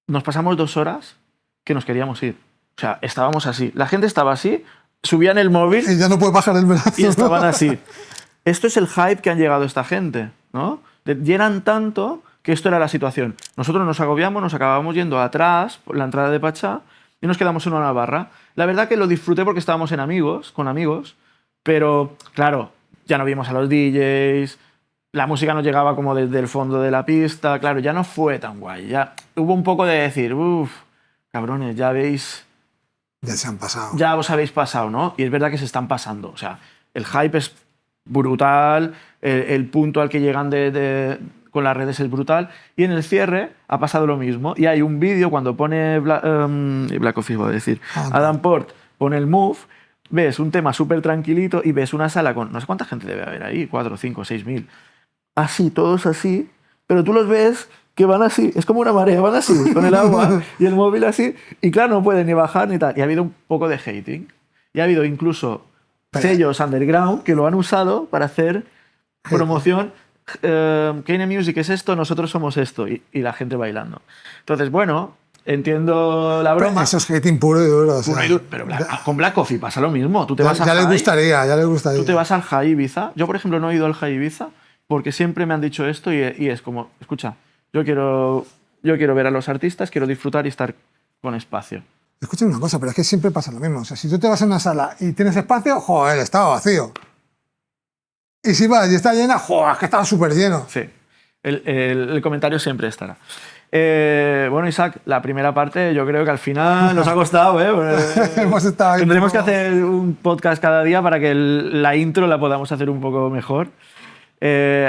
nos pasamos 2 horas que nos queríamos ir. O sea, estábamos así. La gente estaba así, subían el móvil... Y ya no puede bajar el brazo. Y estaban así. Esto es el hype que han llegado esta gente, ¿no? Llenan tanto que esto era la situación. Nosotros nos agobiamos, nos acabamos yendo atrás, por la entrada de Pachá, y nos quedamos en una barra. La verdad que lo disfruté porque estábamos con amigos, pero, claro, ya no vimos a los DJs, la música no llegaba como desde el fondo de la pista, claro, ya no fue tan guay. Ya hubo un poco de decir, uff, cabrones, ya veis... Ya se han pasado. Ya os habéis pasado, ¿no? Y es verdad que se están pasando. O sea, el hype es brutal, el punto al que llegan con las redes es brutal, y en el cierre ha pasado lo mismo. Y hay un vídeo cuando pone Black Coffee, voy a decir, Adam Port pone el Move, ves un tema súper tranquilito y ves una sala con... No sé cuánta gente debe haber ahí, 4, 5, 6.000. Así, todos así, pero tú los ves... que van así, es como una marea, van así, con el agua y el móvil así, y claro, no pueden ni bajar ni tal. Y ha habido un poco de hating. Y ha habido incluso sellos underground que lo han usado para hacer promoción Kine Music es esto, nosotros somos esto. Y la gente bailando. Entonces, bueno, entiendo la broma. Eso es hating puro y duro. O sea, Puro y duro, pero con Black Coffee pasa lo mismo. Tú te vas ya al les High, gustaría, ya les gustaría. tú te vas al High Ibiza. Yo, por ejemplo, no he ido al High Ibiza porque siempre me han dicho esto y es como, escucha, yo quiero ver a los artistas, quiero disfrutar y estar con espacio. Escucha una cosa, pero es que siempre pasa lo mismo. O sea, si tú te vas a una sala y tienes espacio, joder, estaba vacío. Y si vas y está llena, joder, es que estaba súper lleno. Sí, el comentario siempre estará. Bueno, Isaac, la primera parte yo creo que al final nos ha costado. Hemos estado ahí Tendremos que un poco- hacer un podcast cada día para que la intro la podamos hacer un poco mejor.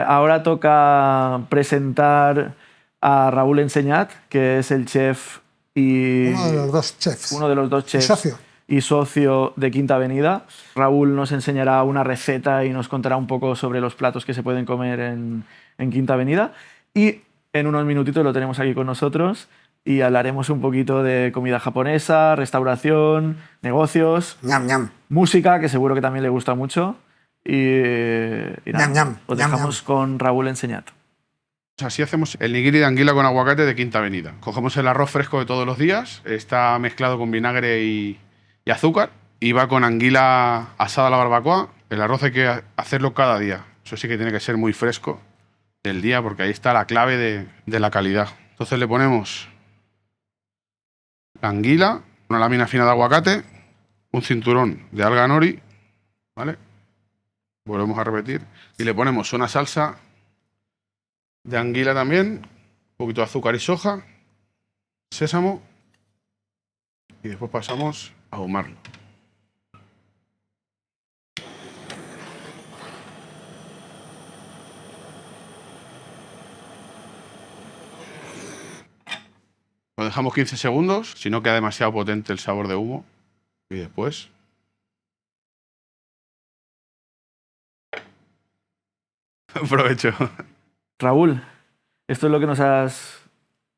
Ahora toca presentar a Raúl Enseñat, que es el chef y Uno de los dos chefs. uno de los dos chefs socio. y socio de Quinta Avenida. Raúl nos enseñará una receta y nos contará un poco sobre los platos que se pueden comer en Quinta Avenida. Y en unos minutitos lo tenemos aquí con nosotros y hablaremos un poquito de comida japonesa, restauración, negocios, Ñam, ñam. música, que seguro que también le gusta mucho. Y nada, Ñam, ñam, os ñam, dejamos con Raúl Enseñat. Así hacemos el nigiri de anguila con aguacate de Quinta Avenida. Cogemos el arroz fresco de todos los días, está mezclado con vinagre y azúcar y va con anguila asada a la barbacoa. El arroz hay que hacerlo cada día. Eso sí que tiene que ser muy fresco del día porque ahí está la clave de la calidad. Entonces le ponemos la anguila, una lámina fina de aguacate, un cinturón de alga nori, ¿vale? Volvemos a repetir. Y le ponemos una salsa de anguila también, un poquito de azúcar y soja, sésamo y después pasamos a ahumarlo. Lo dejamos 15 segundos, si no queda demasiado potente el sabor de humo. Y después provecho. Raúl, esto es lo que nos has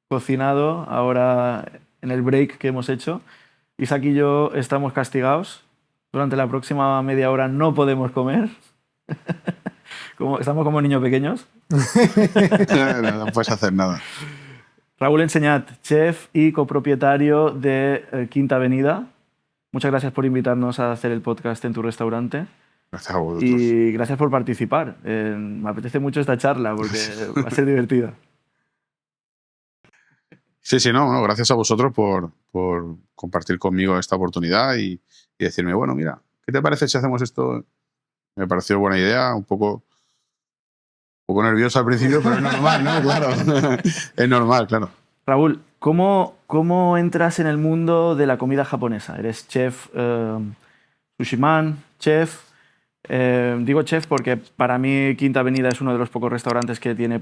cocinado ahora en el break que hemos hecho. Isaac y yo estamos castigados. Durante la próxima media hora no podemos comer. Estamos como niños pequeños. No puedes hacer nada. Raúl Enseñat, chef y copropietario de Quinta Avenida. Muchas gracias por invitarnos a hacer el podcast en tu restaurante. Gracias a vosotros. Y gracias por participar. Me apetece mucho esta charla porque va a ser divertida. Sí, no, gracias a vosotros por compartir conmigo esta oportunidad y decirme, bueno, mira, ¿qué te parece si hacemos esto? Me pareció buena idea, un poco nervioso al principio, pero es normal, ¿no? Claro, es normal, claro. Raúl, ¿cómo entras en el mundo de la comida japonesa? Eres chef, sushiman, chef. Digo chef porque para mí Quinta Avenida es uno de los pocos restaurantes que tiene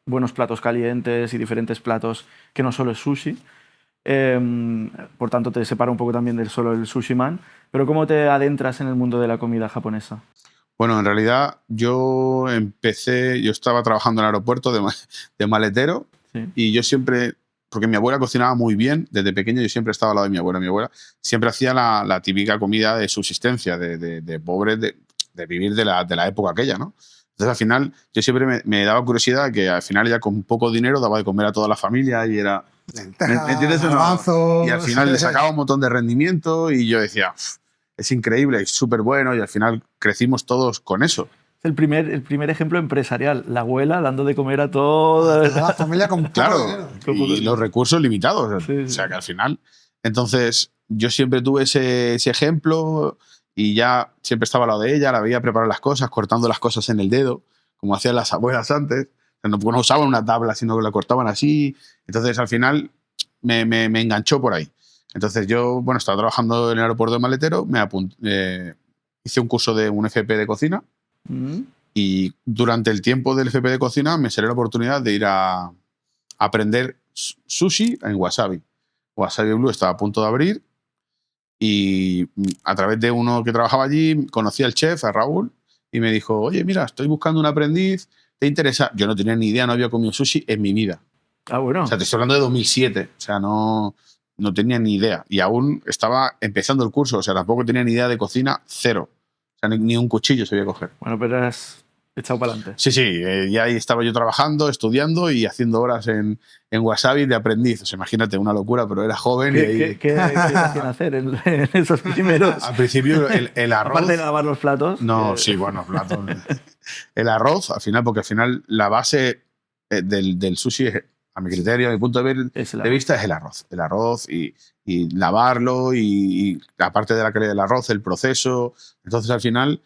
buenos platos calientes y diferentes platos que no solo es sushi. Por tanto, te separa un poco también del solo el sushiman. Pero ¿cómo te adentras en el mundo de la comida japonesa? Bueno, en realidad yo estaba trabajando en el aeropuerto de maletero. Sí. Y yo siempre, porque mi abuela cocinaba muy bien, desde pequeño yo siempre estaba al lado de mi abuela. Mi abuela siempre hacía la típica comida de subsistencia, de pobres, de vivir de la época aquella, ¿no? Entonces al final yo siempre me daba curiosidad que al final ya con poco dinero daba de comer a toda la familia y era... Lentejas, ¿Me entiendes o no? garbanzos, Y al final le sacaba un montón de rendimiento y yo decía, es increíble, es súper bueno y al final crecimos todos con eso. Es el primer ejemplo empresarial. La abuela dando de comer a toda la familia con poco Claro, dinero. y los recursos limitados. Sí, O sea que al final... Entonces yo siempre tuve ese ejemplo y ya siempre estaba al lado de ella, la veía preparar las cosas, cortando las cosas en el dedo, como hacían las abuelas antes. No usaban una tabla, sino que la cortaban así. Entonces, al final, me enganchó por ahí. Entonces, yo, bueno, estaba trabajando en el aeropuerto de Maletero, hice un curso de un FP de cocina y durante el tiempo del FP de cocina me salió la oportunidad de ir a aprender sushi en Wasabi. Wasabi Blue estaba a punto de abrir y a través de uno que trabajaba allí conocí al chef, a Raúl, y me dijo, oye, mira, estoy buscando un aprendiz, ¿te interesa? Yo no tenía ni idea, no había comido sushi en mi vida. Ah, bueno. O sea, te estoy hablando de 2007, o sea, no tenía ni idea. Y aún estaba empezando el curso, o sea, tampoco tenía ni idea de cocina, cero. O sea, ni un cuchillo sabía coger. Bueno, pero eras echado para adelante. Sí, ya ahí estaba yo trabajando, estudiando y haciendo horas en Wasabi de aprendiz. O sea, imagínate, una locura, pero era joven y ahí... ¿Qué te hacían hacer en esos primeros? Al principio el arroz... Aparte de lavar los platos. No, sí, bueno, platos. El arroz, al final, porque al final la base del sushi, a mi criterio, a mi punto de vista, es el arroz. El arroz y lavarlo y la parte de la calidad del arroz, el proceso. Entonces, al final...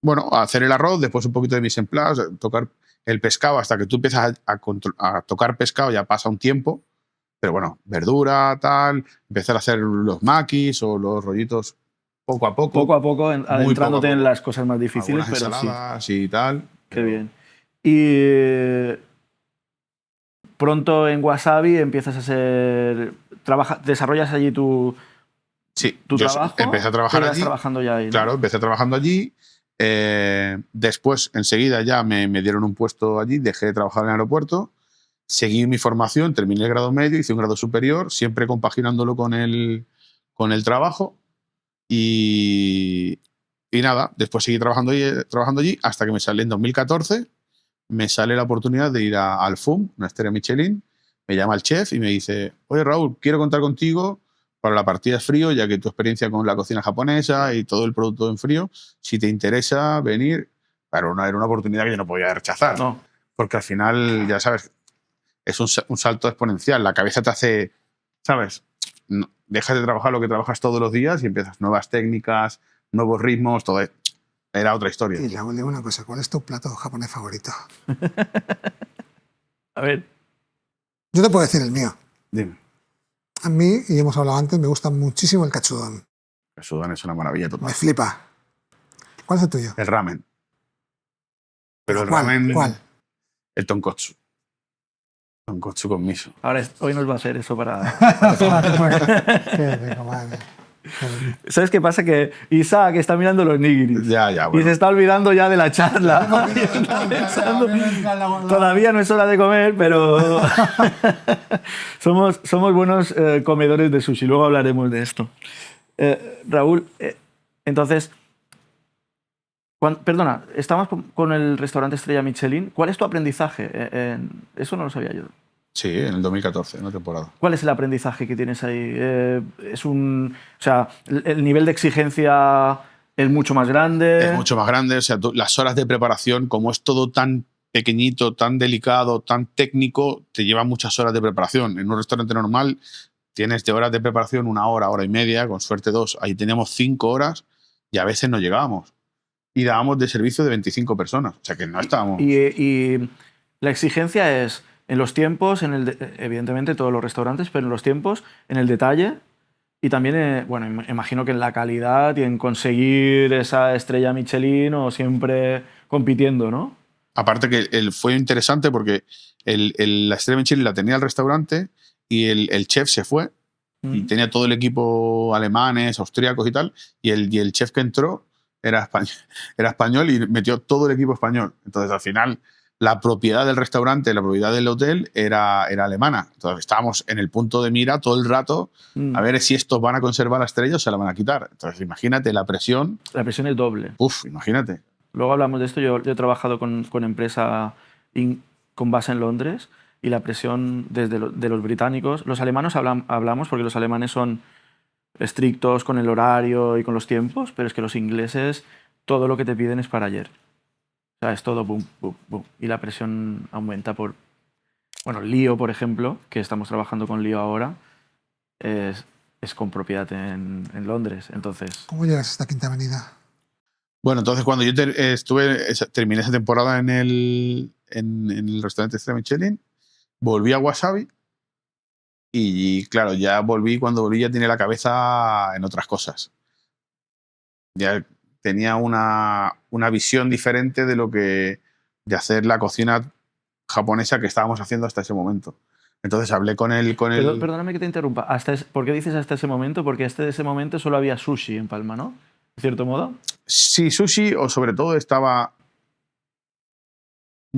bueno, hacer el arroz, después un poquito de mise en place, tocar el pescado hasta que tú empiezas a tocar pescado, ya pasa un tiempo, pero bueno, verdura, tal, empezar a hacer los maquis o los rollitos poco a poco. Poco a poco, adentrándote en las cosas más difíciles, algunas pero ensaladas sí. Y tal. Qué bien. Y pronto en Wasabi empiezas a ser... desarrollas allí tu trabajo. Empecé a trabajar allí. Trabajando ya ahí, ¿no? Claro, empecé trabajando allí. Después, enseguida ya me dieron un puesto allí, dejé de trabajar en el aeropuerto, seguí mi formación, terminé el grado medio, hice un grado superior, siempre compaginándolo con el trabajo y nada, después seguí trabajando allí hasta que me sale en 2014, me sale la oportunidad de ir al FUM, una estrella Michelin, me llama el chef y me dice, oye Raúl, quiero contar contigo para la partida frío, ya que tu experiencia con la cocina japonesa y todo el producto en frío, si te interesa venir, claro, era una oportunidad que yo no podía rechazar. No. Porque al final, ya sabes, es un salto exponencial. La cabeza te hace, ¿sabes? No, dejas de trabajar lo que trabajas todos los días y empiezas nuevas técnicas, nuevos ritmos, todo. Era otra historia. Y Raúl, digo una cosa, ¿cuál es tu plato japonés favorito? A ver. Yo te puedo decir el mío. Dime. A mí, y hemos hablado antes, me gusta muchísimo el katsudon. El katsudon es una maravilla total. Me flipa. ¿Cuál es el tuyo? El ramen. Pero el ¿Cuál? ramen... ¿Cuál? El tonkotsu. Tonkotsu con miso. Ahora, hoy nos va a hacer eso para... Qué rico, madre. ¿Sabes qué pasa? Que Isaac está mirando los nigiris. Ya, bueno. Y se está olvidando ya de la charla. Todavía no es hora de comer, pero somos buenos comedores de sushi. Luego hablaremos de esto. Raúl, entonces, perdona, estamos con el restaurante Estrella Michelin. ¿Cuál es tu aprendizaje? Eso no lo sabía yo. Sí, en el 2014, en la temporada. ¿Cuál es el aprendizaje que tienes ahí? O sea, el nivel de exigencia es mucho más grande. Es mucho más grande. O sea, las horas de preparación, como es todo tan pequeñito, tan delicado, tan técnico, te lleva muchas horas de preparación. En un restaurante normal tienes de horas de preparación 1 hora, 1 hora y media, con suerte 2. Ahí teníamos 5 horas y a veces no llegábamos. Y dábamos de servicio de 25 personas. O sea, que no estábamos... Y la exigencia es... En los tiempos, evidentemente todos los restaurantes, pero en los tiempos, en el detalle y también, bueno, imagino que en la calidad y en conseguir esa estrella Michelin o siempre compitiendo, ¿no? Aparte que fue interesante porque la estrella Michelin la tenía el restaurante y el chef se fue y tenía todo el equipo alemanes, austríacos y tal, y el chef que entró era español y metió todo el equipo español. Entonces, al final... La propiedad del restaurante, la propiedad del hotel era alemana. Entonces estábamos en el punto de mira todo el rato a ver si estos van a conservar la estrella o se la van a quitar. Entonces imagínate la presión. La presión es doble. Uf, imagínate. Luego hablamos de esto. Yo he trabajado con empresa con base en Londres y la presión de los británicos. Los alemanes hablamos porque los alemanes son estrictos con el horario y con los tiempos, pero es que los ingleses todo lo que te piden es para ayer. O sea, es todo boom, boom, boom. Y la presión aumenta por... Bueno, Lío, por ejemplo, que estamos trabajando con Lío ahora, es con propiedad en Londres. Entonces... ¿Cómo llegas a esta Quinta Avenida? Bueno, entonces cuando yo terminé esa temporada en el restaurante Estrella Michelin, volví a Wasabi y claro, cuando volví ya tenía la cabeza en otras cosas. Ya tenía una visión diferente de hacer la cocina japonesa que estábamos haciendo hasta ese momento. Entonces hablé con él. Perdóname que te interrumpa. ¿Por qué dices hasta ese momento? Porque hasta ese momento solo había sushi en Palma, ¿no? De cierto modo. Sí, sushi, o sobre todo estaba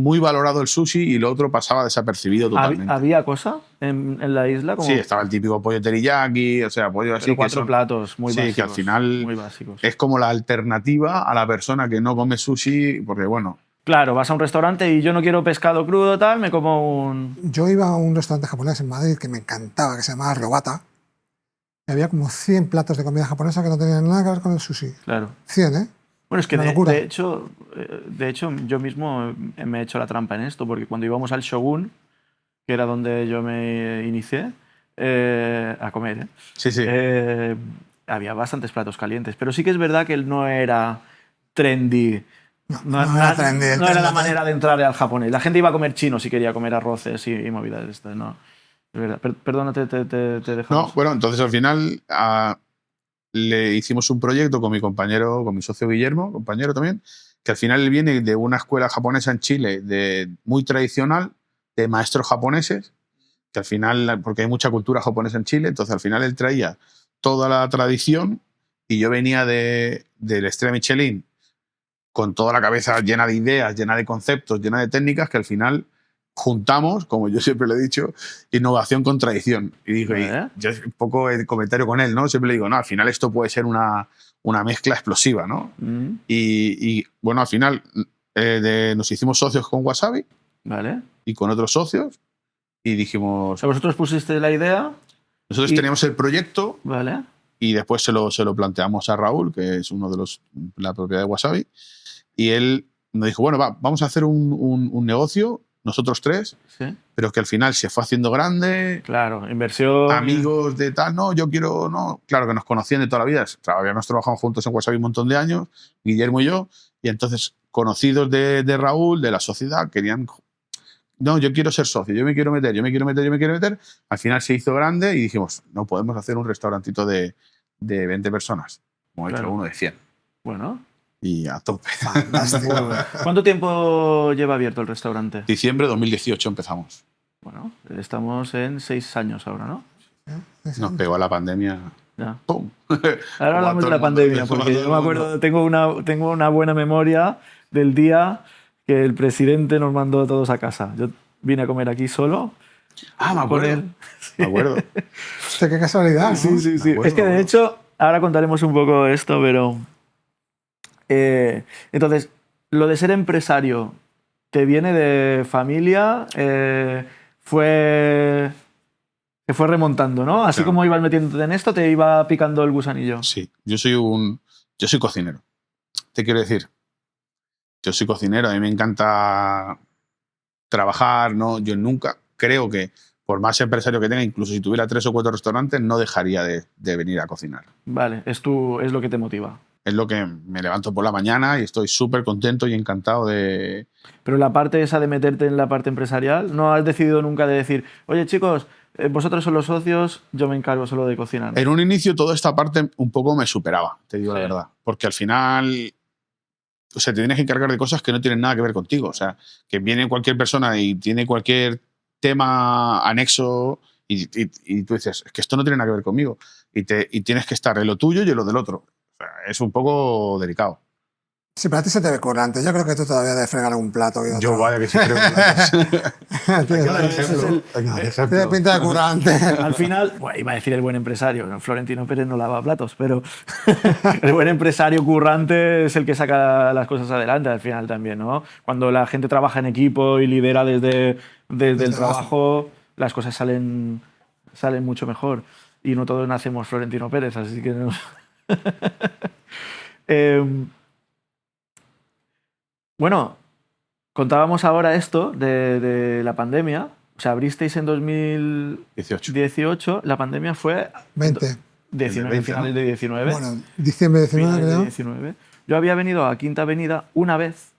muy valorado el sushi y lo otro pasaba desapercibido totalmente. ¿Había cosa en la isla? Como... Sí, estaba el típico pollo teriyaki, o sea, pollo así. Pero que 4 son, platos muy básicos. Sí, que al final muy básicos. es como la alternativa a la persona que no come sushi, porque bueno. Claro, vas a un restaurante y yo no quiero pescado crudo, tal, me como un... Yo iba a un restaurante japonés en Madrid que me encantaba, que se llamaba Robata. Y había como 100 platos de comida japonesa que no tenían nada que ver con el sushi. Claro. 100, ¿eh? Bueno, es que Una locura. de hecho, yo mismo me he hecho la trampa en esto, porque cuando íbamos al Shogun, que era donde yo me inicié, a comer, Sí, sí. había bastantes platos calientes. Pero sí que es verdad que él no era trendy. No era trendy, no era la manera de entrar al japonés. La gente iba a comer chino si quería comer arroces y movidas de estas, ¿no? Es verdad. Perdona, te dejamos. No, bueno, entonces al final le hicimos un proyecto con mi compañero, con mi socio Guillermo, compañero también, que al final él viene de una escuela japonesa en Chile muy tradicional, de maestros japoneses, que al final, porque hay mucha cultura japonesa en Chile, entonces al final él traía toda la tradición y yo venía del Estrella Michelin con toda la cabeza llena de ideas, llena de conceptos, llena de técnicas, que al final juntamos, como yo siempre le he dicho, innovación con tradición. Y digo, yo un poco el comentario con él, ¿no? Siempre le digo, no, al final esto puede ser una mezcla explosiva, ¿no? Y bueno, al final nos hicimos socios con Wasabi, ¿vale? Y con otros socios y dijimos... O sea, vosotros pusisteis la idea. Nosotros teníamos el proyecto, ¿vale? Y después se lo planteamos a Raúl, que es uno de la propiedad de Wasabi, y él nos dijo, bueno, vamos a hacer un negocio, nosotros tres, ¿sí? Pero que al final se fue haciendo grande. Claro, inversión. Amigos de tal, no, yo quiero, no. Claro, que nos conocían de toda la vida. Habíamos trabajado juntos en Wasabi un montón de años, Guillermo y yo, y entonces conocidos de Raúl, de la sociedad, querían, no, yo quiero ser socio, yo me quiero meter. Al final se hizo grande y dijimos, no podemos hacer un restaurantito de 20 personas, como ha hecho uno de 100. Bueno. Y a tope. Fantástico. ¿Cuánto tiempo lleva abierto el restaurante? Diciembre de 2018 empezamos. Bueno, estamos en 6 años ahora, ¿no? Nos pegó la pandemia. Ya. ¡Pum! Ahora hablamos de la pandemia, porque yo me acuerdo, tengo una buena memoria del día que el presidente nos mandó a todos a casa. Yo vine a comer aquí solo. Ah, me acuerdo. Con él. Me acuerdo. Qué casualidad, ¿no? Sí. Es que de hecho, ahora contaremos un poco esto, pero... entonces, lo de ser empresario, ¿te viene de familia? Se fue remontando, ¿no? Así como ibas metiéndote en esto, te iba picando el gusanillo. Sí, yo soy cocinero. Te quiero decir, yo soy cocinero, a mí me encanta trabajar, ¿no? Yo nunca creo que, por más empresario que tenga, incluso si tuviera 3 o 4 restaurantes, no dejaría de venir a cocinar. Vale, es lo que te motiva. Es lo que me levanto por la mañana y estoy súper contento y encantado de... Pero la parte esa de meterte en la parte empresarial, ¿no has decidido nunca de decir, oye chicos, vosotros son los socios, yo me encargo solo de cocinar? En un inicio toda esta parte un poco me superaba, te digo la verdad. Porque al final, o sea, te tienes que encargar de cosas que no tienen nada que ver contigo. O sea, que viene cualquier persona y tiene cualquier tema anexo y tú dices, es que esto no tiene nada que ver conmigo. Y tienes que estar en lo tuyo y en lo del otro. Es un poco delicado. Sí, pero a ti se te ve currante. Yo creo que tú todavía debes fregar algún plato. Yo vaya que sí creo que Tiene pinta de curante. Al final, bueno, iba a decir el buen empresario, ¿no? Florentino Pérez no lava platos, pero el buen empresario currante es el que saca las cosas adelante al final también, ¿no? Cuando la gente trabaja en equipo y lidera desde el trabajo, las cosas salen mucho mejor. Y no todos nacemos Florentino Pérez, así que no... Bueno, contábamos ahora esto de la pandemia. O sea, abristeis en 2018. La pandemia fue... 20. 19, finales de 19. Bueno, diciembre de 19, finales creo. de 19. Yo había venido a Quinta Avenida una vez,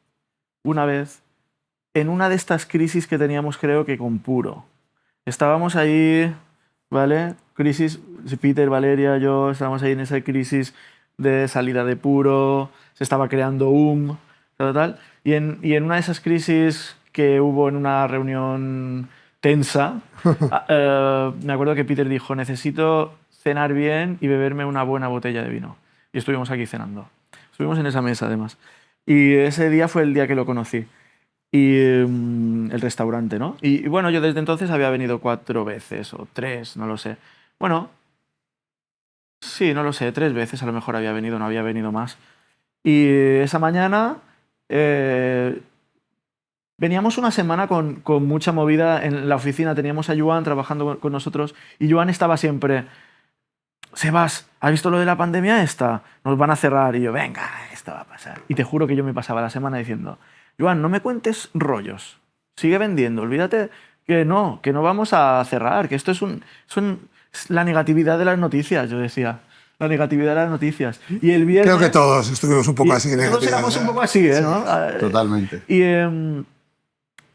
en una de estas crisis que teníamos, creo que con Puro. Estábamos ahí, ¿vale? Crisis, Peter, Valeria, yo, estábamos ahí en esa crisis de salida de Puro, se estaba creando tal. Y en una de esas crisis que hubo en una reunión tensa, me acuerdo que Peter dijo, necesito cenar bien y beberme una buena botella de vino. Y estuvimos aquí cenando. Estuvimos en esa mesa, además. Y ese día fue el día que lo conocí. y el restaurante, ¿no? Y bueno, yo desde entonces había venido 4 veces o 3, no lo sé. Bueno, sí, no lo sé, 3 veces a lo mejor había venido, no había venido más. Y esa mañana veníamos una semana con mucha movida en la oficina, teníamos a Joan trabajando con nosotros y Joan estaba siempre, Sebas, ¿has visto lo de la pandemia esta? Nos van a cerrar. Y yo, venga, esto va a pasar. Y te juro que yo me pasaba la semana diciendo, Joan, no me cuentes rollos, sigue vendiendo, olvídate que no vamos a cerrar, que esto es la negatividad de las noticias, yo decía. La negatividad de las noticias. Y el viernes... Creo que todos estuvimos un poco así. Todos éramos un poco así, ¿eh? ¿no? Totalmente.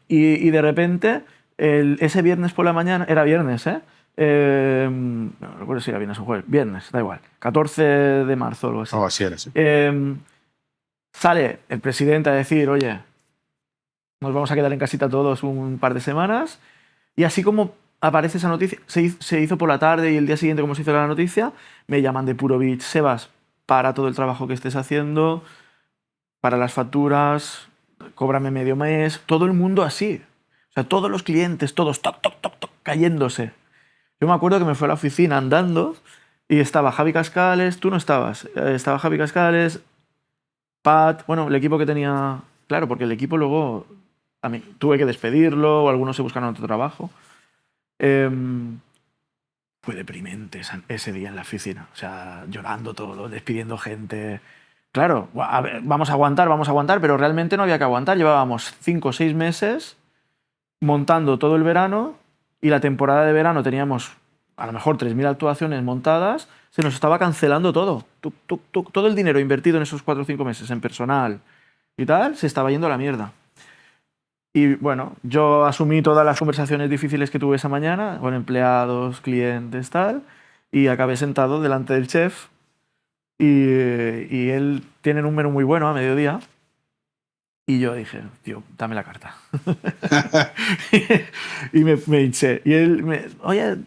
Y de repente, ese viernes por la mañana, era viernes, ¿eh? No recuerdo si era viernes o jueves, viernes, da igual, 14 de marzo o algo así. Oh, así era, sí. Sale el presidente a decir, oye, nos vamos a quedar en casita todos un par de semanas, y así como aparece esa noticia, se hizo por la tarde y el día siguiente como se hizo la noticia, me llaman de Puro Beach, Sebas, para todo el trabajo que estés haciendo, para las facturas, cóbrame medio mes, todo el mundo así. O sea, todos los clientes, todos, toc, toc, toc, toc, cayéndose. Yo me acuerdo que me fui a la oficina andando y estaba Javi Cascales, tú no estabas, estaba Javi Cascales, Pat, bueno, el equipo que tenía, claro, porque el equipo luego, a mí, tuve que despedirlo o algunos se buscaron otro trabajo. Fue deprimente ese día en la oficina, o sea, llorando todo, despidiendo gente. Claro, a ver, vamos a aguantar, pero realmente no había que aguantar. Llevábamos 5 o 6 meses montando todo el verano y la temporada de verano teníamos a lo mejor 3.000 actuaciones montadas, se nos estaba cancelando todo. Todo el dinero invertido en esos 4 o 5 meses en personal y tal, se estaba yendo a la mierda. Y bueno, yo asumí todas las conversaciones difíciles que tuve esa mañana con empleados, clientes, tal, y acabé sentado delante del chef y él tiene un menú muy bueno a mediodía. Y yo dije, tío, dame la carta. Y me hinché. Y él, oye,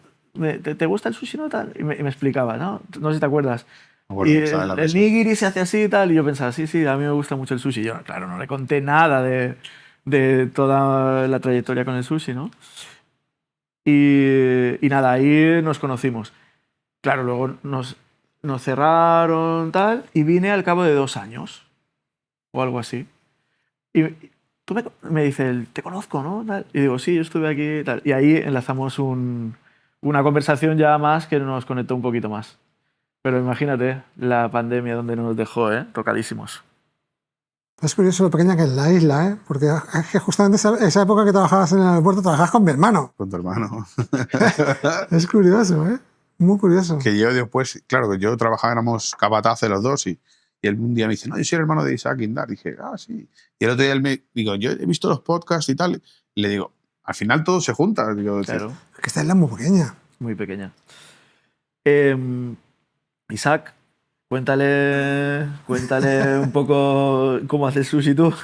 ¿te gusta el sushi no tal? Y me explicaba, ¿no? No sé si te acuerdas. Bueno, Y el nigiri se hace así y tal. Y yo pensaba, sí, a mí me gusta mucho el sushi. Yo, claro, no le conté nada de toda la trayectoria con el sushi, ¿no? Y nada, ahí nos conocimos. Claro, luego nos cerraron tal y vine al cabo de 2 años o algo así. Y tú me dice, te conozco, ¿no? Tal. Y digo, sí, yo estuve aquí y tal. Y ahí enlazamos una conversación ya más que nos conectó un poquito más. Pero imagínate la pandemia donde nos dejó, ¿eh? Tocadísimos. Es curioso lo pequeña que es la isla, ¿eh? Porque es que justamente esa época que trabajabas en el aeropuerto, trabajabas con mi hermano. Con tu hermano. Es curioso, ¿eh? Muy curioso. Que yo después, claro, que yo trabajaba, éramos capataces los dos y él un día me dice, no, yo soy el hermano de Isaac Indar. Dije, ah, sí. Y el otro día él me digo, yo he visto los podcasts y tal. Y le digo, al final todo se junta. Digo, Claro. Es que esta isla es muy pequeña. Muy pequeña. Isaac, cuéntale un poco cómo haces sushi tú.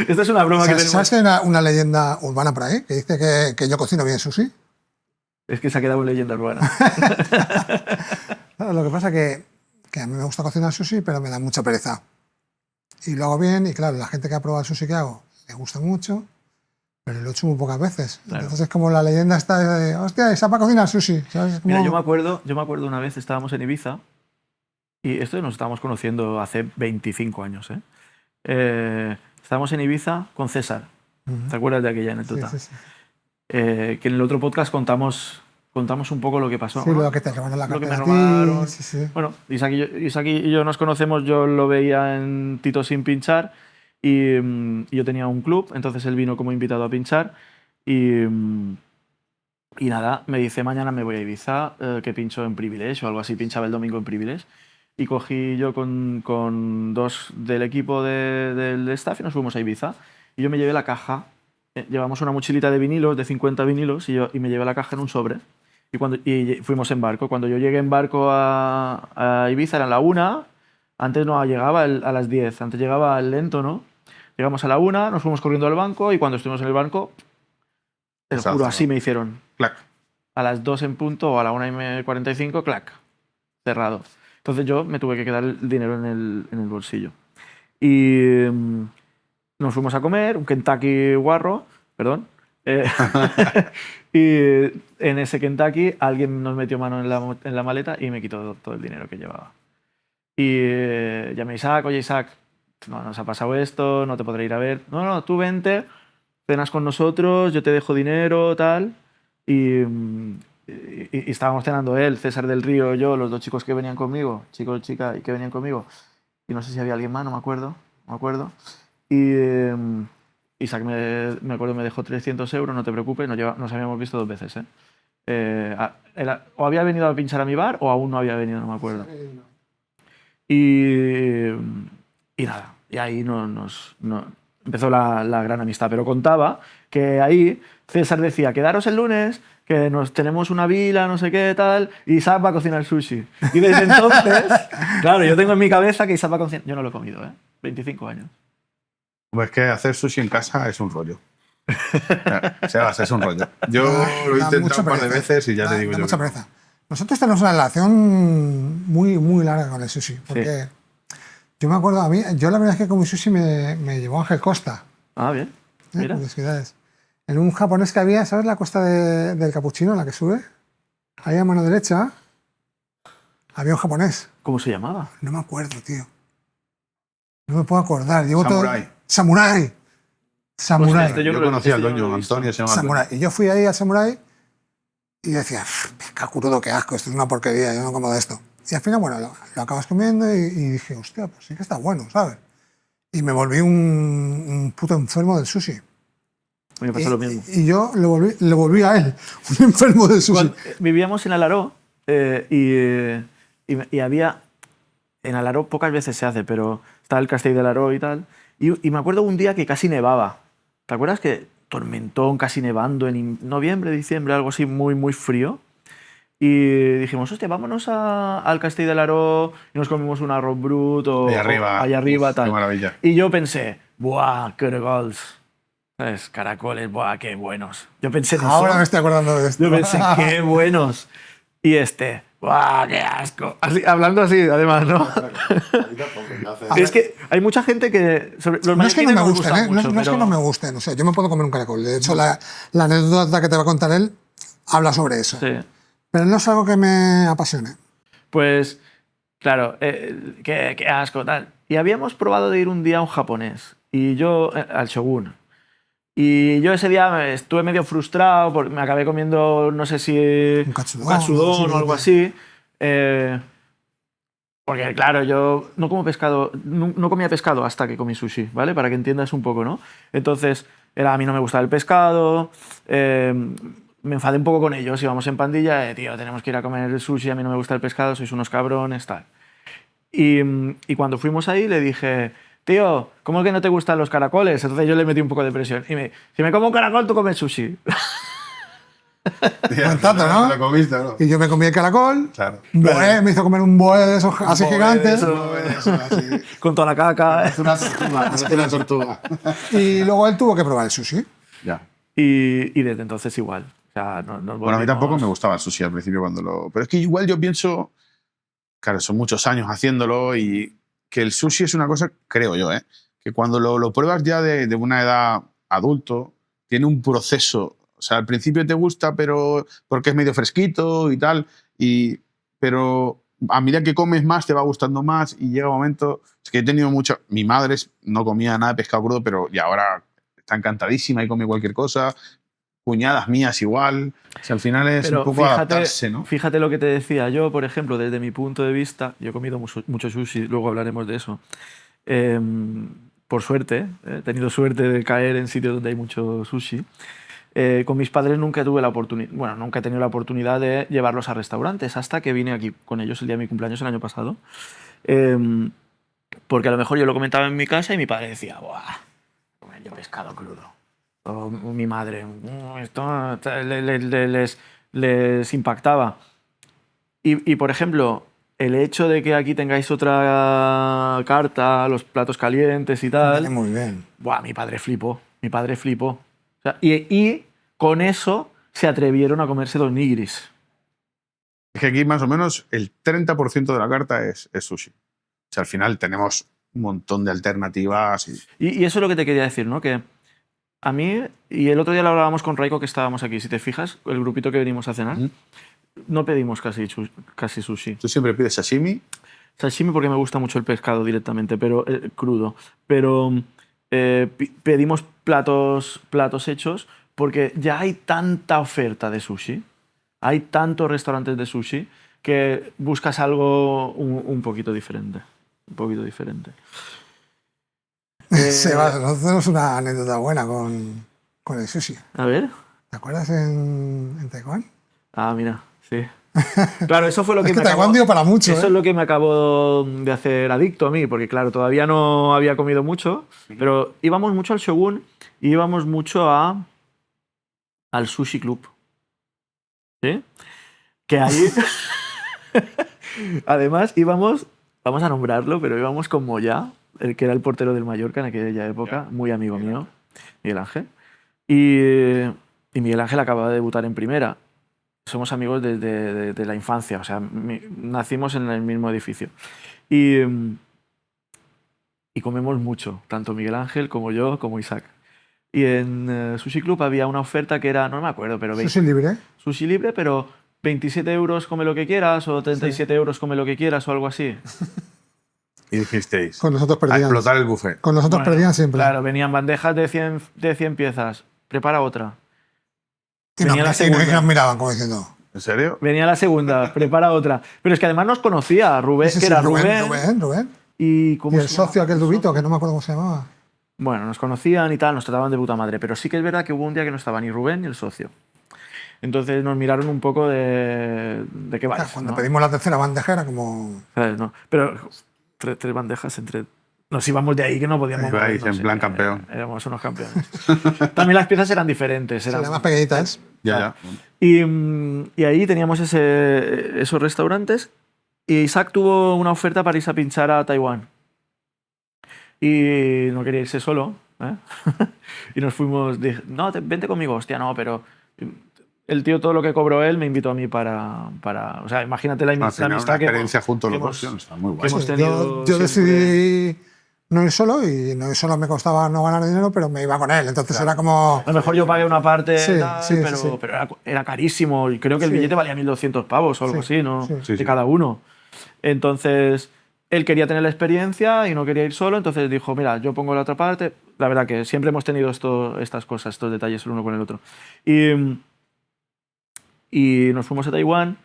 Esta es una broma que tenemos. ¿Sabes que hay una leyenda urbana por ahí que dice que yo cocino bien sushi? Es que se ha quedado en leyenda urbana. Lo que pasa es que a mí me gusta cocinar sushi, pero me da mucha pereza. Y lo hago bien, y claro, la gente que ha probado el sushi que hago le gusta mucho, pero lo he hecho muy pocas veces. Claro. Entonces es como la leyenda está de, hostia, esa para cocinar sushi. ¿Sabes? Como... Mira, yo me acuerdo una vez estábamos en Ibiza, y esto nos estábamos conociendo hace 25 años, ¿eh? Estábamos en Ibiza con César. ¿Te acuerdas de aquella anécdota? Sí, sí, sí. Que en el otro podcast contamos un poco lo que pasó. Sí, ¿no? lo que te robaron la Lo que cartera me a ti. robaron. Sí, sí. Bueno, Isaac y yo nos conocemos, yo lo veía en Tito Sin Pinchar y yo tenía un club, entonces él vino como invitado a pinchar y nada, me dice, mañana me voy a Ibiza, que pincho en Privilege o algo así, pinchaba el domingo en Privilege. Y cogí yo con 2 del equipo del staff y nos fuimos a Ibiza. Y yo me llevé la caja, llevamos una mochilita de vinilos, de 50 vinilos, y me llevé la caja en un sobre. Y fuimos en barco. Cuando yo llegué en barco a Ibiza, era la 1, antes no llegaba a las 10, antes llegaba el lento, ¿no? Llegamos a la 1, nos fuimos corriendo al banco y cuando estuvimos en el banco, te lo juro, así me hicieron. Clac. A las 2 en punto o a la 1:45, clac, cerrado. Entonces yo me tuve que quedar el dinero en el bolsillo. Y nos fuimos a comer, un Kentucky guarro, perdón. Y en ese Kentucky alguien nos metió mano en la maleta y me quitó todo el dinero que llevaba. Y llamé a Isaac, oye Isaac, no, nos ha pasado esto, no te podré ir a ver. No, tú vente, cenas con nosotros, yo te dejo dinero, tal. Y estábamos cenando él, César del Río, yo, los 2 chicos que venían conmigo, chico y chica, y que venían conmigo. Y no sé si había alguien más, no me acuerdo. Y Isaac, me acuerdo, me dejó 300 euros, no te preocupes, nos habíamos visto 2 veces. O había venido a pinchar a mi bar o aún no había venido, no me acuerdo. Y nada, y ahí empezó la gran amistad. Pero contaba que ahí César decía, quedaros el lunes, que tenemos una vila, no sé qué, tal, y Isaac va a cocinar sushi. Y desde entonces, claro, yo tengo en mi cabeza que Isaac va a cocinar. Yo no lo he comido, 25 años. Pues que hacer sushi en casa es un rollo. Sebas, es un rollo. Yo lo he intentado un par de veces y ya te digo yo. Mucha pereza. Nosotros tenemos una relación muy, muy larga con el sushi. Porque yo me acuerdo, yo la primera vez que comí sushi me llevó Ángel Costa. Ah, bien. Mira. Curiosidades. En un japonés que había, ¿sabes la costa del Capuchino, la que sube? Ahí a mano derecha había un japonés. ¿Cómo se llamaba? No me acuerdo, tío. No me puedo acordar. Samurai. Samurai. Yo conocía al dueño, Antonio se llama. Samurai. Y yo fui ahí al Samurai y decía, pescado crudo, qué asco, esto es una porquería, yo no como de esto. Y al final, bueno, lo acabas comiendo y dije, hostia, pues sí que está bueno, ¿sabes? Y me volví un puto enfermo del sushi. Me pasó lo mismo. Y yo le volví a él, un enfermo del sushi. Vivíamos en Alaró y había... En Alaró pocas veces se hace, pero está el Castell de Alaró y tal. Y me acuerdo un día que casi nevaba. ¿Te acuerdas que tormentón, casi nevando en noviembre, diciembre, algo así muy, muy frío? Y dijimos, hostia, vámonos al Castell de Alaró y nos comimos un arroz brut allá arriba, tal. Qué maravilla. Y yo pensé, ¡buah, caracoles! ¿Sabes? Caracoles, ¡buah, qué buenos! Yo pensé en eso. Ahora me estoy acordando de esto. Yo pensé, ¡qué buenos! Y ¡buah, qué asco! Así, hablando así, además, ¿no? Es que hay mucha gente que... No es que no me gusten, no es que no me gusten. O sea, yo me puedo comer un caracol. De hecho, la anécdota que te va a contar él habla sobre eso. Sí. Pero no es algo que me apasione. Pues, claro, qué asco, tal. Y habíamos probado de ir un día a un japonés. Y yo, al Shogun. Y yo ese día estuve medio frustrado porque me acabé comiendo, no sé si un katsudon o algo así. Porque, claro, yo no como pescado, no comía pescado hasta que comí sushi, ¿vale? Para que entiendas un poco, ¿no? Entonces, a mí no me gustaba el pescado, me enfadé un poco con ellos, íbamos en pandilla, tío, tenemos que ir a comer sushi, a mí no me gusta el pescado, sois unos cabrones, tal. Y cuando fuimos ahí le dije, tío, ¿cómo que no te gustan los caracoles? Entonces yo le metí un poco de presión. Y si me como un caracol, tú comes sushi. Tanto, ¿no? Lo comiste, ¿no? Y yo me comí el caracol. Claro. Me hizo comer un boe de esos así gigantes. Con toda la caca. Es una tortuga. Y luego él tuvo que probar el sushi. Ya. Y desde entonces igual. O sea, bueno, a mí tampoco me gustaba el sushi al principio cuando lo... Pero es que igual yo pienso... Claro, son muchos años haciéndolo y que el sushi es una cosa, creo yo, que cuando lo pruebas ya de una edad adulto, tiene un proceso. O sea, al principio te gusta, pero porque es medio fresquito y tal, pero a medida que comes más te va gustando más y llega un momento... Es que he tenido mucho... Mi madre no comía nada de pescado crudo, pero y ahora está encantadísima y come cualquier cosa. Cuñadas mías igual. O sea, al final es pero un poco adaptarse, ¿no? Fíjate lo que te decía yo, por ejemplo, desde mi punto de vista, yo he comido mucho sushi, luego hablaremos de eso. Por suerte, he tenido suerte de caer en sitios donde hay mucho sushi. Con mis padres nunca tuve la oportunidad, bueno, nunca he tenido la oportunidad de llevarlos a restaurantes hasta que vine aquí con ellos el día de mi cumpleaños el año pasado. Porque a lo mejor yo lo comentaba en mi casa y mi padre decía, ¡buah! Comer yo pescado crudo. O mi madre, esto les impactaba. Y, por ejemplo, el hecho de que aquí tengáis otra carta, los platos calientes y tal... Muy bien. Buah, mi padre flipó. O sea, y con eso se atrevieron a comerse 2 nigiris. Es que aquí más o menos el 30% de la carta es sushi. O sea, al final tenemos un montón de alternativas. Y eso es lo que te quería decir, ¿no? Que a mí, y el otro día lo hablábamos con Raiko que estábamos aquí, si te fijas, el grupito que venimos a cenar, no pedimos casi sushi. Tú siempre pides sashimi. Sashimi porque me gusta mucho el pescado directamente, pero crudo. Pero pedimos platos hechos porque ya hay tanta oferta de sushi, hay tantos restaurantes de sushi que buscas algo un poquito diferente. Un poquito diferente. Sebas, nosotros tenemos una anécdota buena con el sushi. A ver. ¿Te acuerdas en Taiwán? Ah, mira, sí. Claro, eso fue lo que es que me Taiwán acabó, dio para mucho. Eso es lo que me acabó de hacer adicto a mí, porque claro, todavía no había comido mucho, pero íbamos mucho al Shogun y íbamos mucho al Sushi Club. ¿Sí? Que ahí... Además, íbamos, vamos a nombrarlo, pero íbamos con Moyá, el que era el portero del Mallorca en aquella época, muy amigo mío, Miguel Ángel. Y Miguel Ángel acaba de debutar en primera. Somos amigos desde la infancia, o sea, nacimos en el mismo edificio. Y comemos mucho, tanto Miguel Ángel como yo, como Isaac. Y en Sushi Club había una oferta que era, no me acuerdo, pero... ¿Sushi libre? Sushi libre, pero 27 euros come lo que quieras, o 37 euros come lo que quieras, o algo así. Y dijisteis, con nosotros a perdían. explotar el buffet. Con nosotros perdían siempre. Claro, venían bandejas de 100 piezas, prepara otra. Y nos miraban como diciendo... ¿En serio? Venía la segunda, prepara otra. Pero es que además nos conocía Rubén, Sí, que era Rubén. Y el socio aquel dubito, que no me acuerdo cómo se llamaba. Bueno, nos conocían y tal, nos trataban de puta madre. Pero sí que es verdad que hubo un día que no estaba ni Rubén ni el socio. Entonces nos miraron un poco de qué vais, Claro, cuando ¿no? pedimos la tercera bandeja era como... ¿Sabes? No. Pero tres bandejas entre... Nos íbamos de ahí que no podíamos... Ibais en plan campeón. Éramos unos campeones. También las piezas eran diferentes. Eran más pequeñitas. Ya. Y ahí teníamos esos restaurantes y Isaac tuvo una oferta para irse a pinchar a Taiwán. Y no quería irse solo. Y nos fuimos... Dije, no, vente conmigo. Hostia, no, pero... El tío, todo lo que cobró él, me invitó a mí para o sea, imagínate la amistad una experiencia juntos los dos, está muy guay. hemos tenido yo siempre... decidí no ir solo, y no ir solo me costaba no ganar dinero, pero me iba con él. Entonces era como... A lo mejor yo pagué una parte, Sí, pero era carísimo. Y creo que el billete valía 1.200 pavos o algo así, ¿no? De cada uno. Entonces, él quería tener la experiencia y no quería ir solo, entonces dijo, mira, yo pongo la otra parte. La verdad que siempre hemos tenido estas cosas, estos detalles el uno con el otro. Y nos fuimos a Taiwán.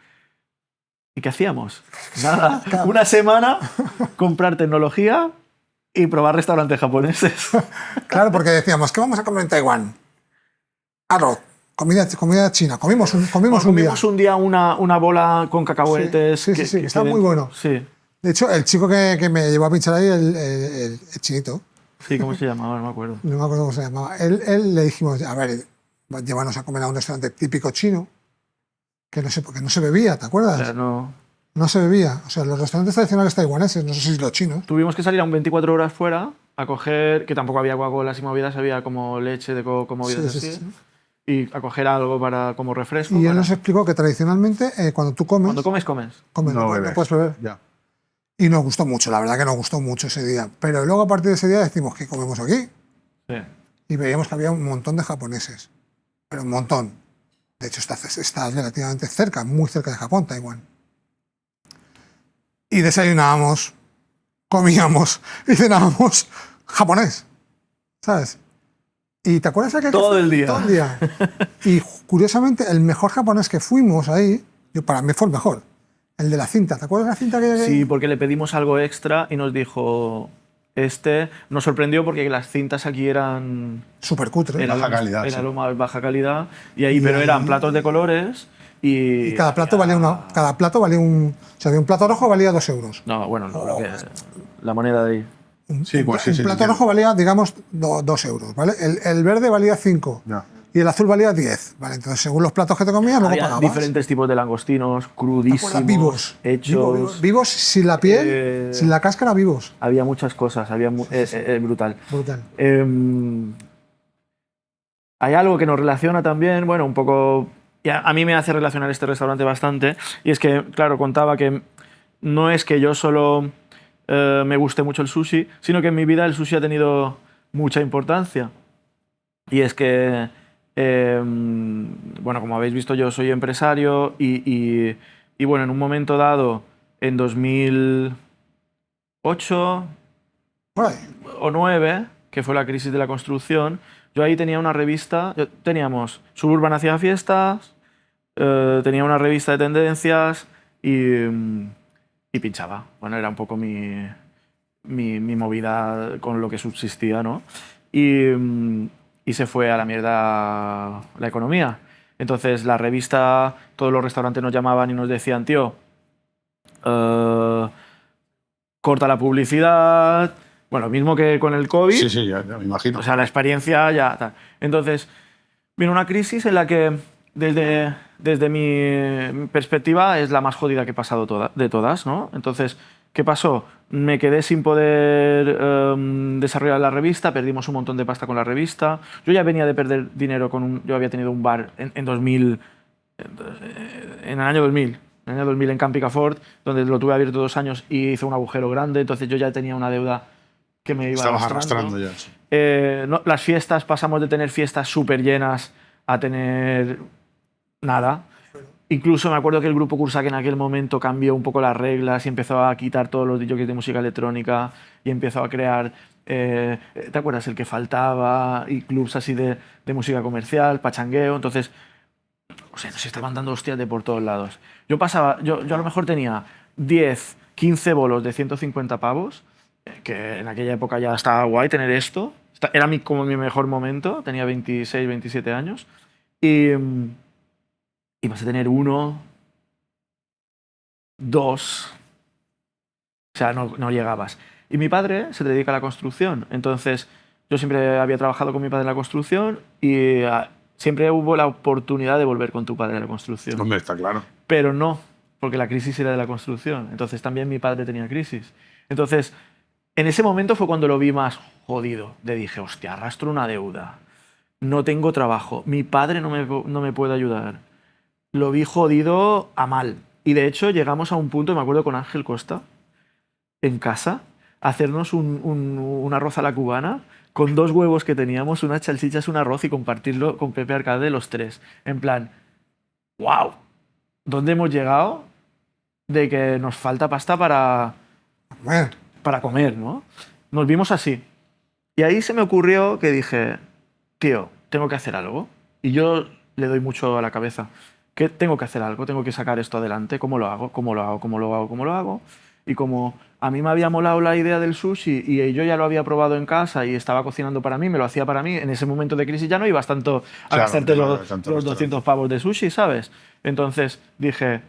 ¿Y qué hacíamos? Nada, una semana, comprar tecnología y probar restaurantes japoneses. Claro, porque decíamos, ¿qué vamos a comer en Taiwán? Arroz, comida china. Comimos un día una bola con cacahuetes. Sí, está muy bueno. Sí. De hecho, el chico que me llevó a pinchar ahí, el chinito. Sí, ¿cómo se llamaba? No me acuerdo. No me acuerdo cómo se llamaba. Él le dijimos, a ver, llévanos a comer a un restaurante típico chino, que no sé, porque no se bebía, ¿te acuerdas? O sea, No se bebía. O sea, los restaurantes tradicionales taiwaneses, no sé si los chinos. Tuvimos que salir a un 24 horas fuera a coger, que tampoco había Coca-Cola y movidas, había como leche de coco, movidas así. Y a coger algo como refresco. Y él nos explicó que tradicionalmente cuando tú comes... Cuando comes. No puedes beber. Ya. Y nos gustó mucho, la verdad que nos gustó mucho ese día. Pero luego a partir de ese día decimos, ¿qué comemos aquí? Sí. Y veíamos que había un montón de japoneses. Pero un montón. De hecho, está relativamente cerca, muy cerca de Japón, Taiwán. Y desayunábamos, comíamos y cenábamos japonés, ¿sabes? ¿Y te acuerdas de aquel Todo el día. Todo el día. Y curiosamente, el mejor japonés que fuimos ahí, para mí fue el mejor. El de la cinta. ¿Te acuerdas de la cinta que...? Sí, porque le pedimos algo extra y nos dijo... Nos sorprendió porque las cintas aquí eran... Súper cutre. Baja calidad. Era lo más baja calidad. Pero eran platos de colores y cada plato valía un... O sea, de un plato rojo valía 2 euros. No, bueno, la moneda de ahí. Un plato rojo valía, digamos, 2 euros, ¿vale? El verde valía 5. Ya. Y el azul valía 10, ¿vale? Entonces, según los platos que te comías, luego Había pagabas. diferentes tipos de langostinos, crudísimos, vivos. hechos... Vivos sin la piel, sin la cáscara, vivos. Había muchas cosas, brutal. Brutal. Hay algo que nos relaciona también, bueno, un poco... A mí me hace relacionar este restaurante bastante, y es que, claro, contaba que no es que yo solo me guste mucho el sushi, sino que en mi vida el sushi ha tenido mucha importancia. Y es que, bueno, como habéis visto, yo soy empresario y bueno, en un momento dado, en 2008 Por ahí. o 2009, que fue la crisis de la construcción, yo ahí tenía una revista, teníamos Suburban hacía fiestas, tenía una revista de tendencias y pinchaba. Bueno, era un poco mi movida con lo que subsistía, ¿no? Y se fue a la mierda la economía. Entonces la revista, todos los restaurantes nos llamaban y nos decían, tío, corta la publicidad. Bueno, mismo que con el COVID. Sí, sí, ya me imagino. O sea, la experiencia ya tal. Entonces, vino una crisis en la que, desde mi perspectiva, es la más jodida que he pasado de todas, ¿no? Entonces, ¿qué pasó? Me quedé sin poder desarrollar la revista, perdimos un montón de pasta con la revista. Yo ya venía de perder dinero yo había tenido un bar en 2000, en el año 2000. En el año 2000 en Camp Picafort, donde lo tuve abierto 2 años y hice un agujero grande, entonces yo ya tenía una deuda que me iba Estabas arrastrando ya. Sí. las fiestas, pasamos de tener fiestas súper llenas a tener nada. Incluso me acuerdo que el grupo Cursac en aquel momento cambió un poco las reglas y empezó a quitar todos los DJs de música electrónica y empezó a crear, ¿te acuerdas? El que faltaba y clubs así de música comercial, pachangueo. Entonces, o sea, nos estaban dando hostias de por todos lados. Yo a lo mejor tenía 10, 15 bolos de 150 pavos, que en aquella época ya estaba guay tener esto. Era como mi mejor momento, tenía 26, 27 años. Y vas a tener 1, 2, o sea, no llegabas. Y mi padre se dedica a la construcción, entonces yo siempre había trabajado con mi padre en la construcción y siempre hubo la oportunidad de volver con tu padre a la construcción. Hombre, está claro. Pero no, porque la crisis era de la construcción, entonces también mi padre tenía crisis. Entonces, en ese momento fue cuando lo vi más jodido. Le dije, hostia, arrastro una deuda, no tengo trabajo, mi padre no me puede ayudar. Lo vi jodido a mal. Y de hecho llegamos a un punto, me acuerdo con Ángel Costa, en casa, a hacernos un arroz a la cubana con 2 huevos que teníamos, unas salchichas, un arroz y compartirlo con Pepe Arcade los 3. En plan, wow, ¿dónde hemos llegado? De que nos falta pasta para comer, ¿no? Nos vimos así. Y ahí se me ocurrió que dije, tío, tengo que hacer algo. Y yo le doy mucho a la cabeza. Que tengo que hacer algo, tengo que sacar esto adelante. ¿Cómo lo hago? ¿Cómo lo hago? ¿Cómo lo hago? ¿Cómo lo hago? Y como a mí me había molado la idea del sushi y yo ya lo había probado en casa y estaba cocinando para mí, me lo hacía para mí, en ese momento de crisis ya no ibas tanto a gastarte los 200 pavos de sushi, ¿sabes? Entonces dije,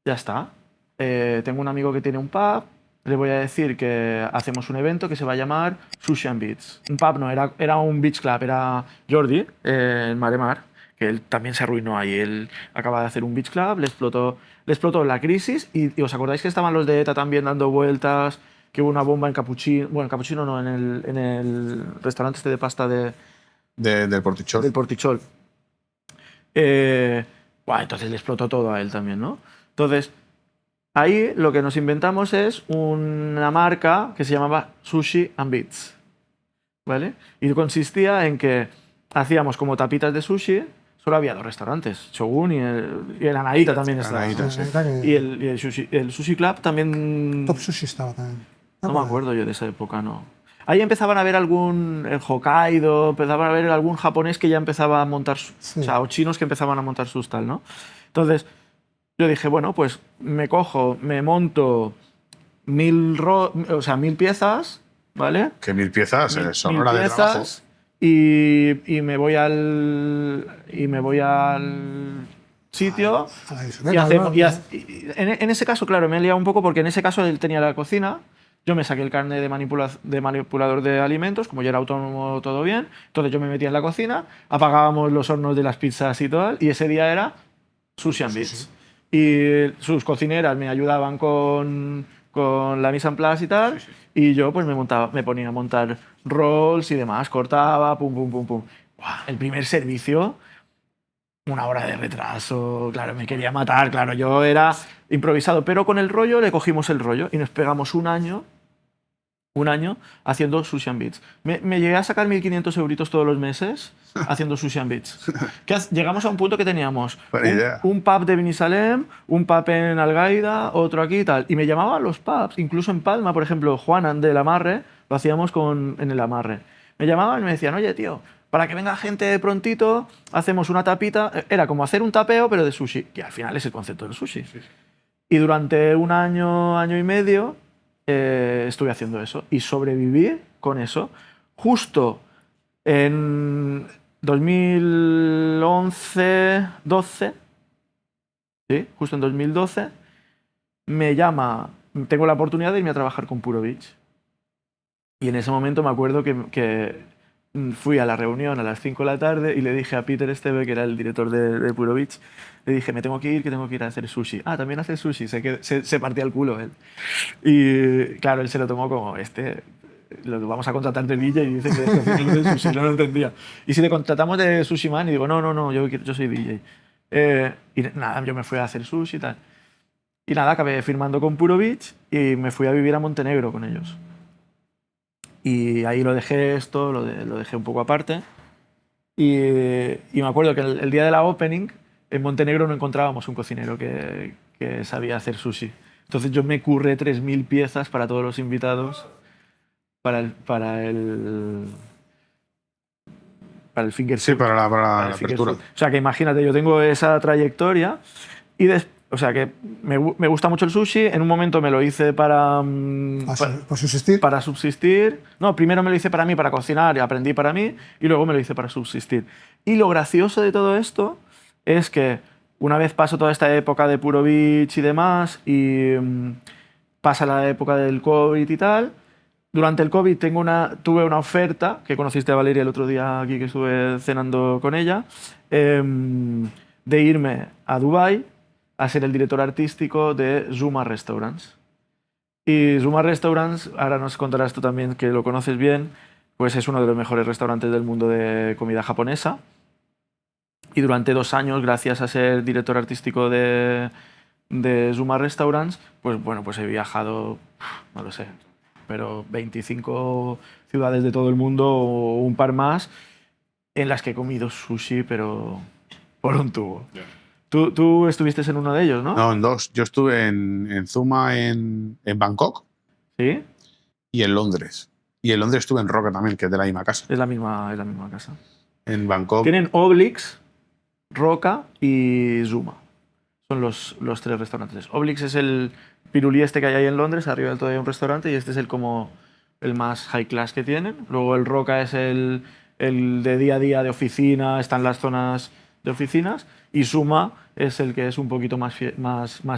ya está. Tengo un amigo que tiene un pub, le voy a decir que hacemos un evento que se va a llamar Sushi and Beats. Un pub no, era un beach club, era Jordi, en Maremar, que él también se arruinó ahí. Él acaba de hacer un beach club, le explotó la crisis y ¿os acordáis que estaban los de ETA también dando vueltas? Que hubo una bomba en Capuchino, bueno, en Capuchino no, en el restaurante este de pasta Del Portichol. del Portichol. Entonces le explotó todo a él también, ¿no? Entonces, ahí lo que nos inventamos es una marca que se llamaba Sushi and Beats, ¿vale? Y consistía en que hacíamos como tapitas de sushi. Solo había 2 restaurantes, Shogun y el Anaíta también estaba. Anaíta, sí. Y el sushi Club también. Top Sushi estaba también. No me acuerdo yo de esa época, no. Ahí empezaban a ver el Hokkaido, empezaban a ver algún japonés que ya empezaba a montar, Sí. o sea, o chinos que empezaban a montar sus tal, ¿no? Entonces, yo dije, bueno, pues me monto 1000 piezas, ¿vale? Que 1000 piezas, 1000 son horas de trabajo. piezas y me voy al sitio A la y discoteca, hacemos. ¿no? Y en ese caso, claro, me he liado un poco porque en ese caso él tenía la cocina. Yo me saqué el carnet de manipulador de alimentos, como yo era autónomo, todo bien. Entonces yo me metía en la cocina, apagábamos los hornos de las pizzas y todo, y ese día era Sushi and Beats. Y sus cocineras me ayudaban con la mise en place y tal, y yo pues me ponía a montar rolls y demás, cortaba, pum, pum, pum, pum. ¡Buah! El primer servicio, 1 hora de retraso, claro, me quería matar, claro, yo era improvisado, pero con el rollo le cogimos el rollo y nos pegamos un año un año haciendo Sushi and Beats. Me llegué a sacar 1.500 euritos todos los meses haciendo Sushi and Beats. Llegamos a un punto que teníamos un pub de Benisalem, un pub en Algaida, otro aquí y tal. Y me llamaban los pubs, incluso en Palma, por ejemplo, Juanan del Amarre, lo hacíamos en el Amarre. Me llamaban y me decían, oye, tío, para que venga gente prontito, hacemos una tapita. Era como hacer un tapeo, pero de sushi, que al final es el concepto del sushi. Sí. Y durante un año, año y medio, estuve haciendo eso. Y sobreviví con eso. Justo en 2011, 12, ¿sí? Justo en 2012, tengo la oportunidad de irme a trabajar con Puro Beach. Y en ese momento me acuerdo que fui a la reunión a las 5 de la tarde y le dije a Peter Esteve, que era el director de Puro Beach, le dije, que tengo que ir a hacer sushi. Ah, también hace sushi, se partía el culo él. Y claro, él se lo tomó como, lo vamos a contratar de DJ y dice que es de sushi, no lo entendía. Y si le contratamos de sushi man, y digo, no, yo soy DJ. Y nada, yo me fui a hacer sushi y tal. Y nada, acabé firmando con Puro Beach y me fui a vivir a Montenegro con ellos. Y ahí lo dejé lo dejé un poco aparte. Y me acuerdo que el día de la opening, en Montenegro no encontrábamos un cocinero que sabía hacer sushi. Entonces yo me curré 3.000 piezas para todos los invitados para el finger Sí, food. para la apertura. O sea, que imagínate, yo tengo esa trayectoria y o sea, que me gusta mucho el sushi. En un momento me lo hice para subsistir. Para subsistir. No, primero me lo hice para mí, para cocinar, y aprendí para mí, y luego me lo hice para subsistir. Y lo gracioso de todo esto es que una vez pasó toda esta época de Puro Beach y demás, y pasa la época del COVID y tal, durante el COVID tuve una oferta, que conociste a Valeria el otro día aquí, que estuve cenando con ella, de irme a Dubái a ser el director artístico de Zuma Restaurants. Y Zuma Restaurants, ahora nos contarás tú también, que lo conoces bien, pues es uno de los mejores restaurantes del mundo de comida japonesa. Y durante 2 años, gracias a ser director artístico de Zuma Restaurants, pues bueno, pues he viajado, no lo sé, pero 25 ciudades de todo el mundo o un par más, en las que he comido sushi, pero por un tubo. Yeah. ¿Tú estuviste en uno de ellos, no? No, en 2. Yo estuve en Zuma en Bangkok. ¿Sí? Y en Londres. Y en Londres estuve en Roca también, que es de la misma casa. Es la misma casa. En Bangkok. Tienen Oblix, Roca y Zuma. Son los 3 restaurantes. Oblix es el pirulí que hay ahí en Londres, arriba del todo hay un restaurante, y este es el más high class que tienen. Luego el Roca es el de día a día de oficina, están las zonas de oficinas, y Zuma es el que es un poquito más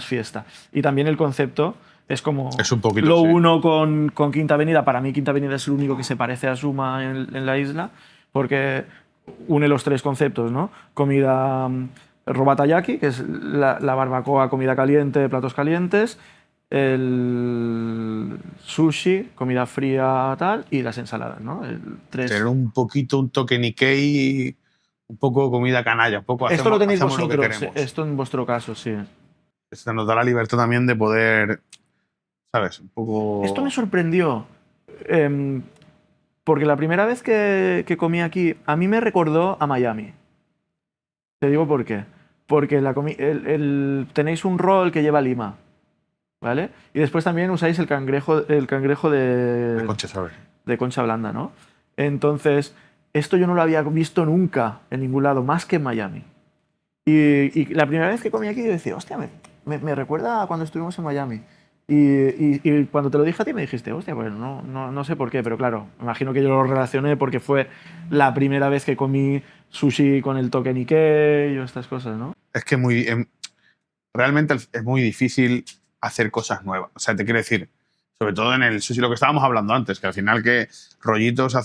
fiesta. Y también el concepto es como un poquito, lo uno con Quinta Avenida. Para mí Quinta Avenida es el único que se parece a Zuma en la isla, porque une los 3 conceptos, ¿no? Comida robatayaki, que es la barbacoa, comida caliente, platos calientes, el sushi, comida fría, tal, y las ensaladas, ¿no? Tener un poquito un toque Nikkei, un poco comida canalla, un poco esto lo tenéis vosotros, lo esto en vuestro caso, sí. Esto nos da la libertad también de poder, ¿sabes? Un poco... Esto me sorprendió, porque la primera vez que comí aquí, a mí me recordó a Miami. Te digo por qué. Porque tenéis un roll que lleva lima, ¿vale? Y después también usáis el cangrejo de concha, ¿sabes? De concha blanda, ¿no? Entonces, esto yo no lo había visto nunca en ningún lado, más que en Miami. Y la primera vez que comí aquí, yo decía, hostia, me recuerda a cuando estuvimos en Miami. Y cuando te lo dije a ti me dijiste, hostia, pues no sé por qué, pero claro, me imagino que yo lo relacioné porque fue la primera vez que comí sushi con el toque Nikkei o estas cosas, ¿no? Es que realmente es muy difícil hacer cosas nuevas. O sea, te quiero decir, sobre todo en el sushi, lo que estábamos hablando antes, que al final que rollitos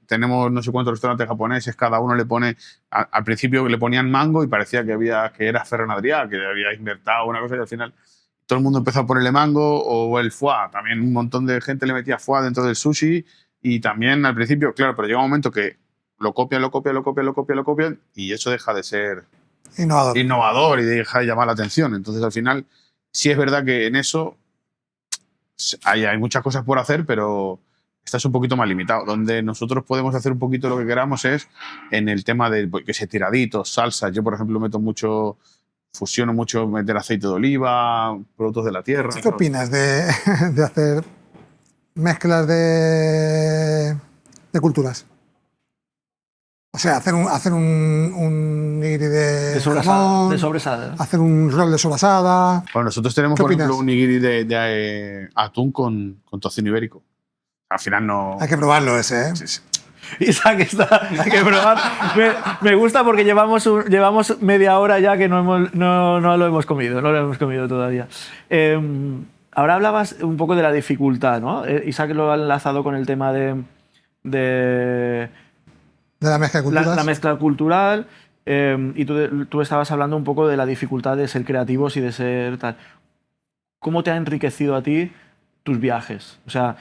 tenemos no sé cuántos restaurantes japoneses, cada uno le pone, al principio le ponían mango y parecía que era Ferran Adrià, que había inventado una cosa, y al final todo el mundo empezó a ponerle mango, o el foie, también un montón de gente le metía foie dentro del sushi, y también al principio, claro, pero llega un momento que lo copian, y eso deja de ser innovador y deja de llamar la atención. Entonces, al final, sí es verdad que en eso hay muchas cosas por hacer, pero estás un poquito más limitado. Donde nosotros podemos hacer un poquito lo que queramos es en el tema de que se tiraditos, salsas. Yo, por ejemplo, fusiono mucho meter aceite de oliva, productos de la tierra. ¿Qué opinas de hacer mezclas de culturas? O sea, hacer un nigiri de jamón, de sobrasada. hacer un rol de sobrasada. Bueno, nosotros tenemos, por ejemplo, un nigiri de atún con tocino ibérico. Al final no... Hay que probarlo ese, ¿eh? Sí, sí. Isaac está, hay que probar. Me gusta porque llevamos media hora ya que no lo hemos comido, no lo hemos comido todavía. Ahora hablabas un poco de la dificultad, ¿no? Isaac lo ha enlazado con el tema de la mezcla de culturas. La mezcla cultural, y tú estabas hablando un poco de la dificultad de ser creativos y de ser tal. ¿Cómo te ha enriquecido a ti tus viajes? O sea,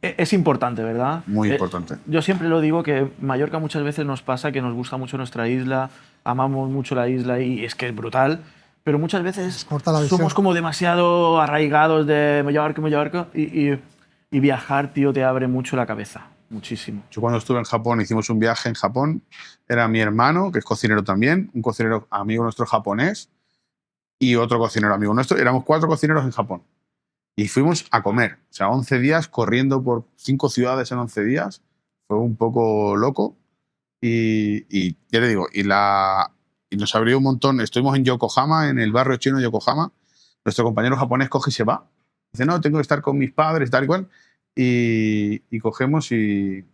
es importante, ¿verdad? Muy importante. Yo siempre lo digo que Mallorca muchas veces nos pasa que nos gusta mucho nuestra isla, amamos mucho la isla y es que es brutal, pero muchas veces somos como demasiado arraigados de Mallorca y viajar, tío, te abre mucho la cabeza, muchísimo. Yo cuando estuve en Japón, hicimos un viaje en Japón, era mi hermano, que es cocinero también, un cocinero amigo nuestro japonés y otro cocinero amigo nuestro, éramos 4 cocineros en Japón. Y fuimos a comer, o sea, 11 días corriendo por 5 ciudades en 11 días. Fue un poco loco. Y ya le digo, y nos abrió un montón. Estuvimos en Yokohama, en el barrio chino de Yokohama. Nuestro compañero japonés coge y se va. Dice, no, tengo que estar con mis padres, tal y cual. Y cogemos y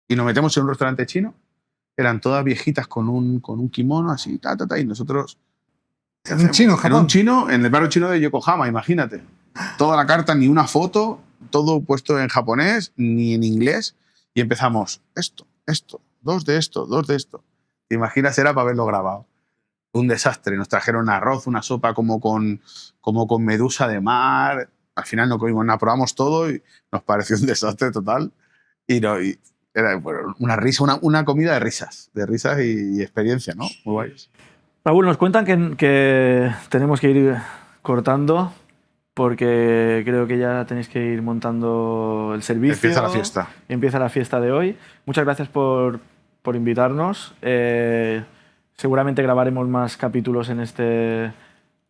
nos metemos en un restaurante chino. Eran todas viejitas con un kimono así, y nosotros... ¿En un chino, Japón? En un chino, en el barrio chino de Yokohama, imagínate. Toda la carta, ni una foto, todo puesto en japonés, ni en inglés. Y empezamos, esto, 2 de esto, 2 de esto. ¿Te imaginas? Era para haberlo grabado. Un desastre. Nos trajeron arroz, una sopa como con medusa de mar. Al final no comimos nada, probamos todo y nos pareció un desastre total. Y era una risa, una comida de risas y experiencia, ¿no? Muy guays. Raúl, nos cuentan que tenemos que ir cortando porque creo que ya tenéis que ir montando el servicio. Empieza la fiesta. Empieza la fiesta de hoy. Muchas gracias por invitarnos. Seguramente grabaremos más capítulos en este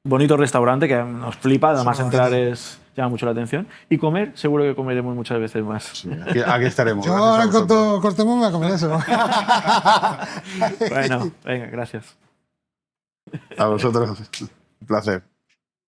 bonito restaurante que nos flipa. Además, entrar llama mucho la atención. Y comer, seguro que comeremos muchas veces más. Sí, aquí estaremos. Yo ahora en cuanto cortemos me voy a comer eso. Bueno, venga, gracias. A vosotros, un placer.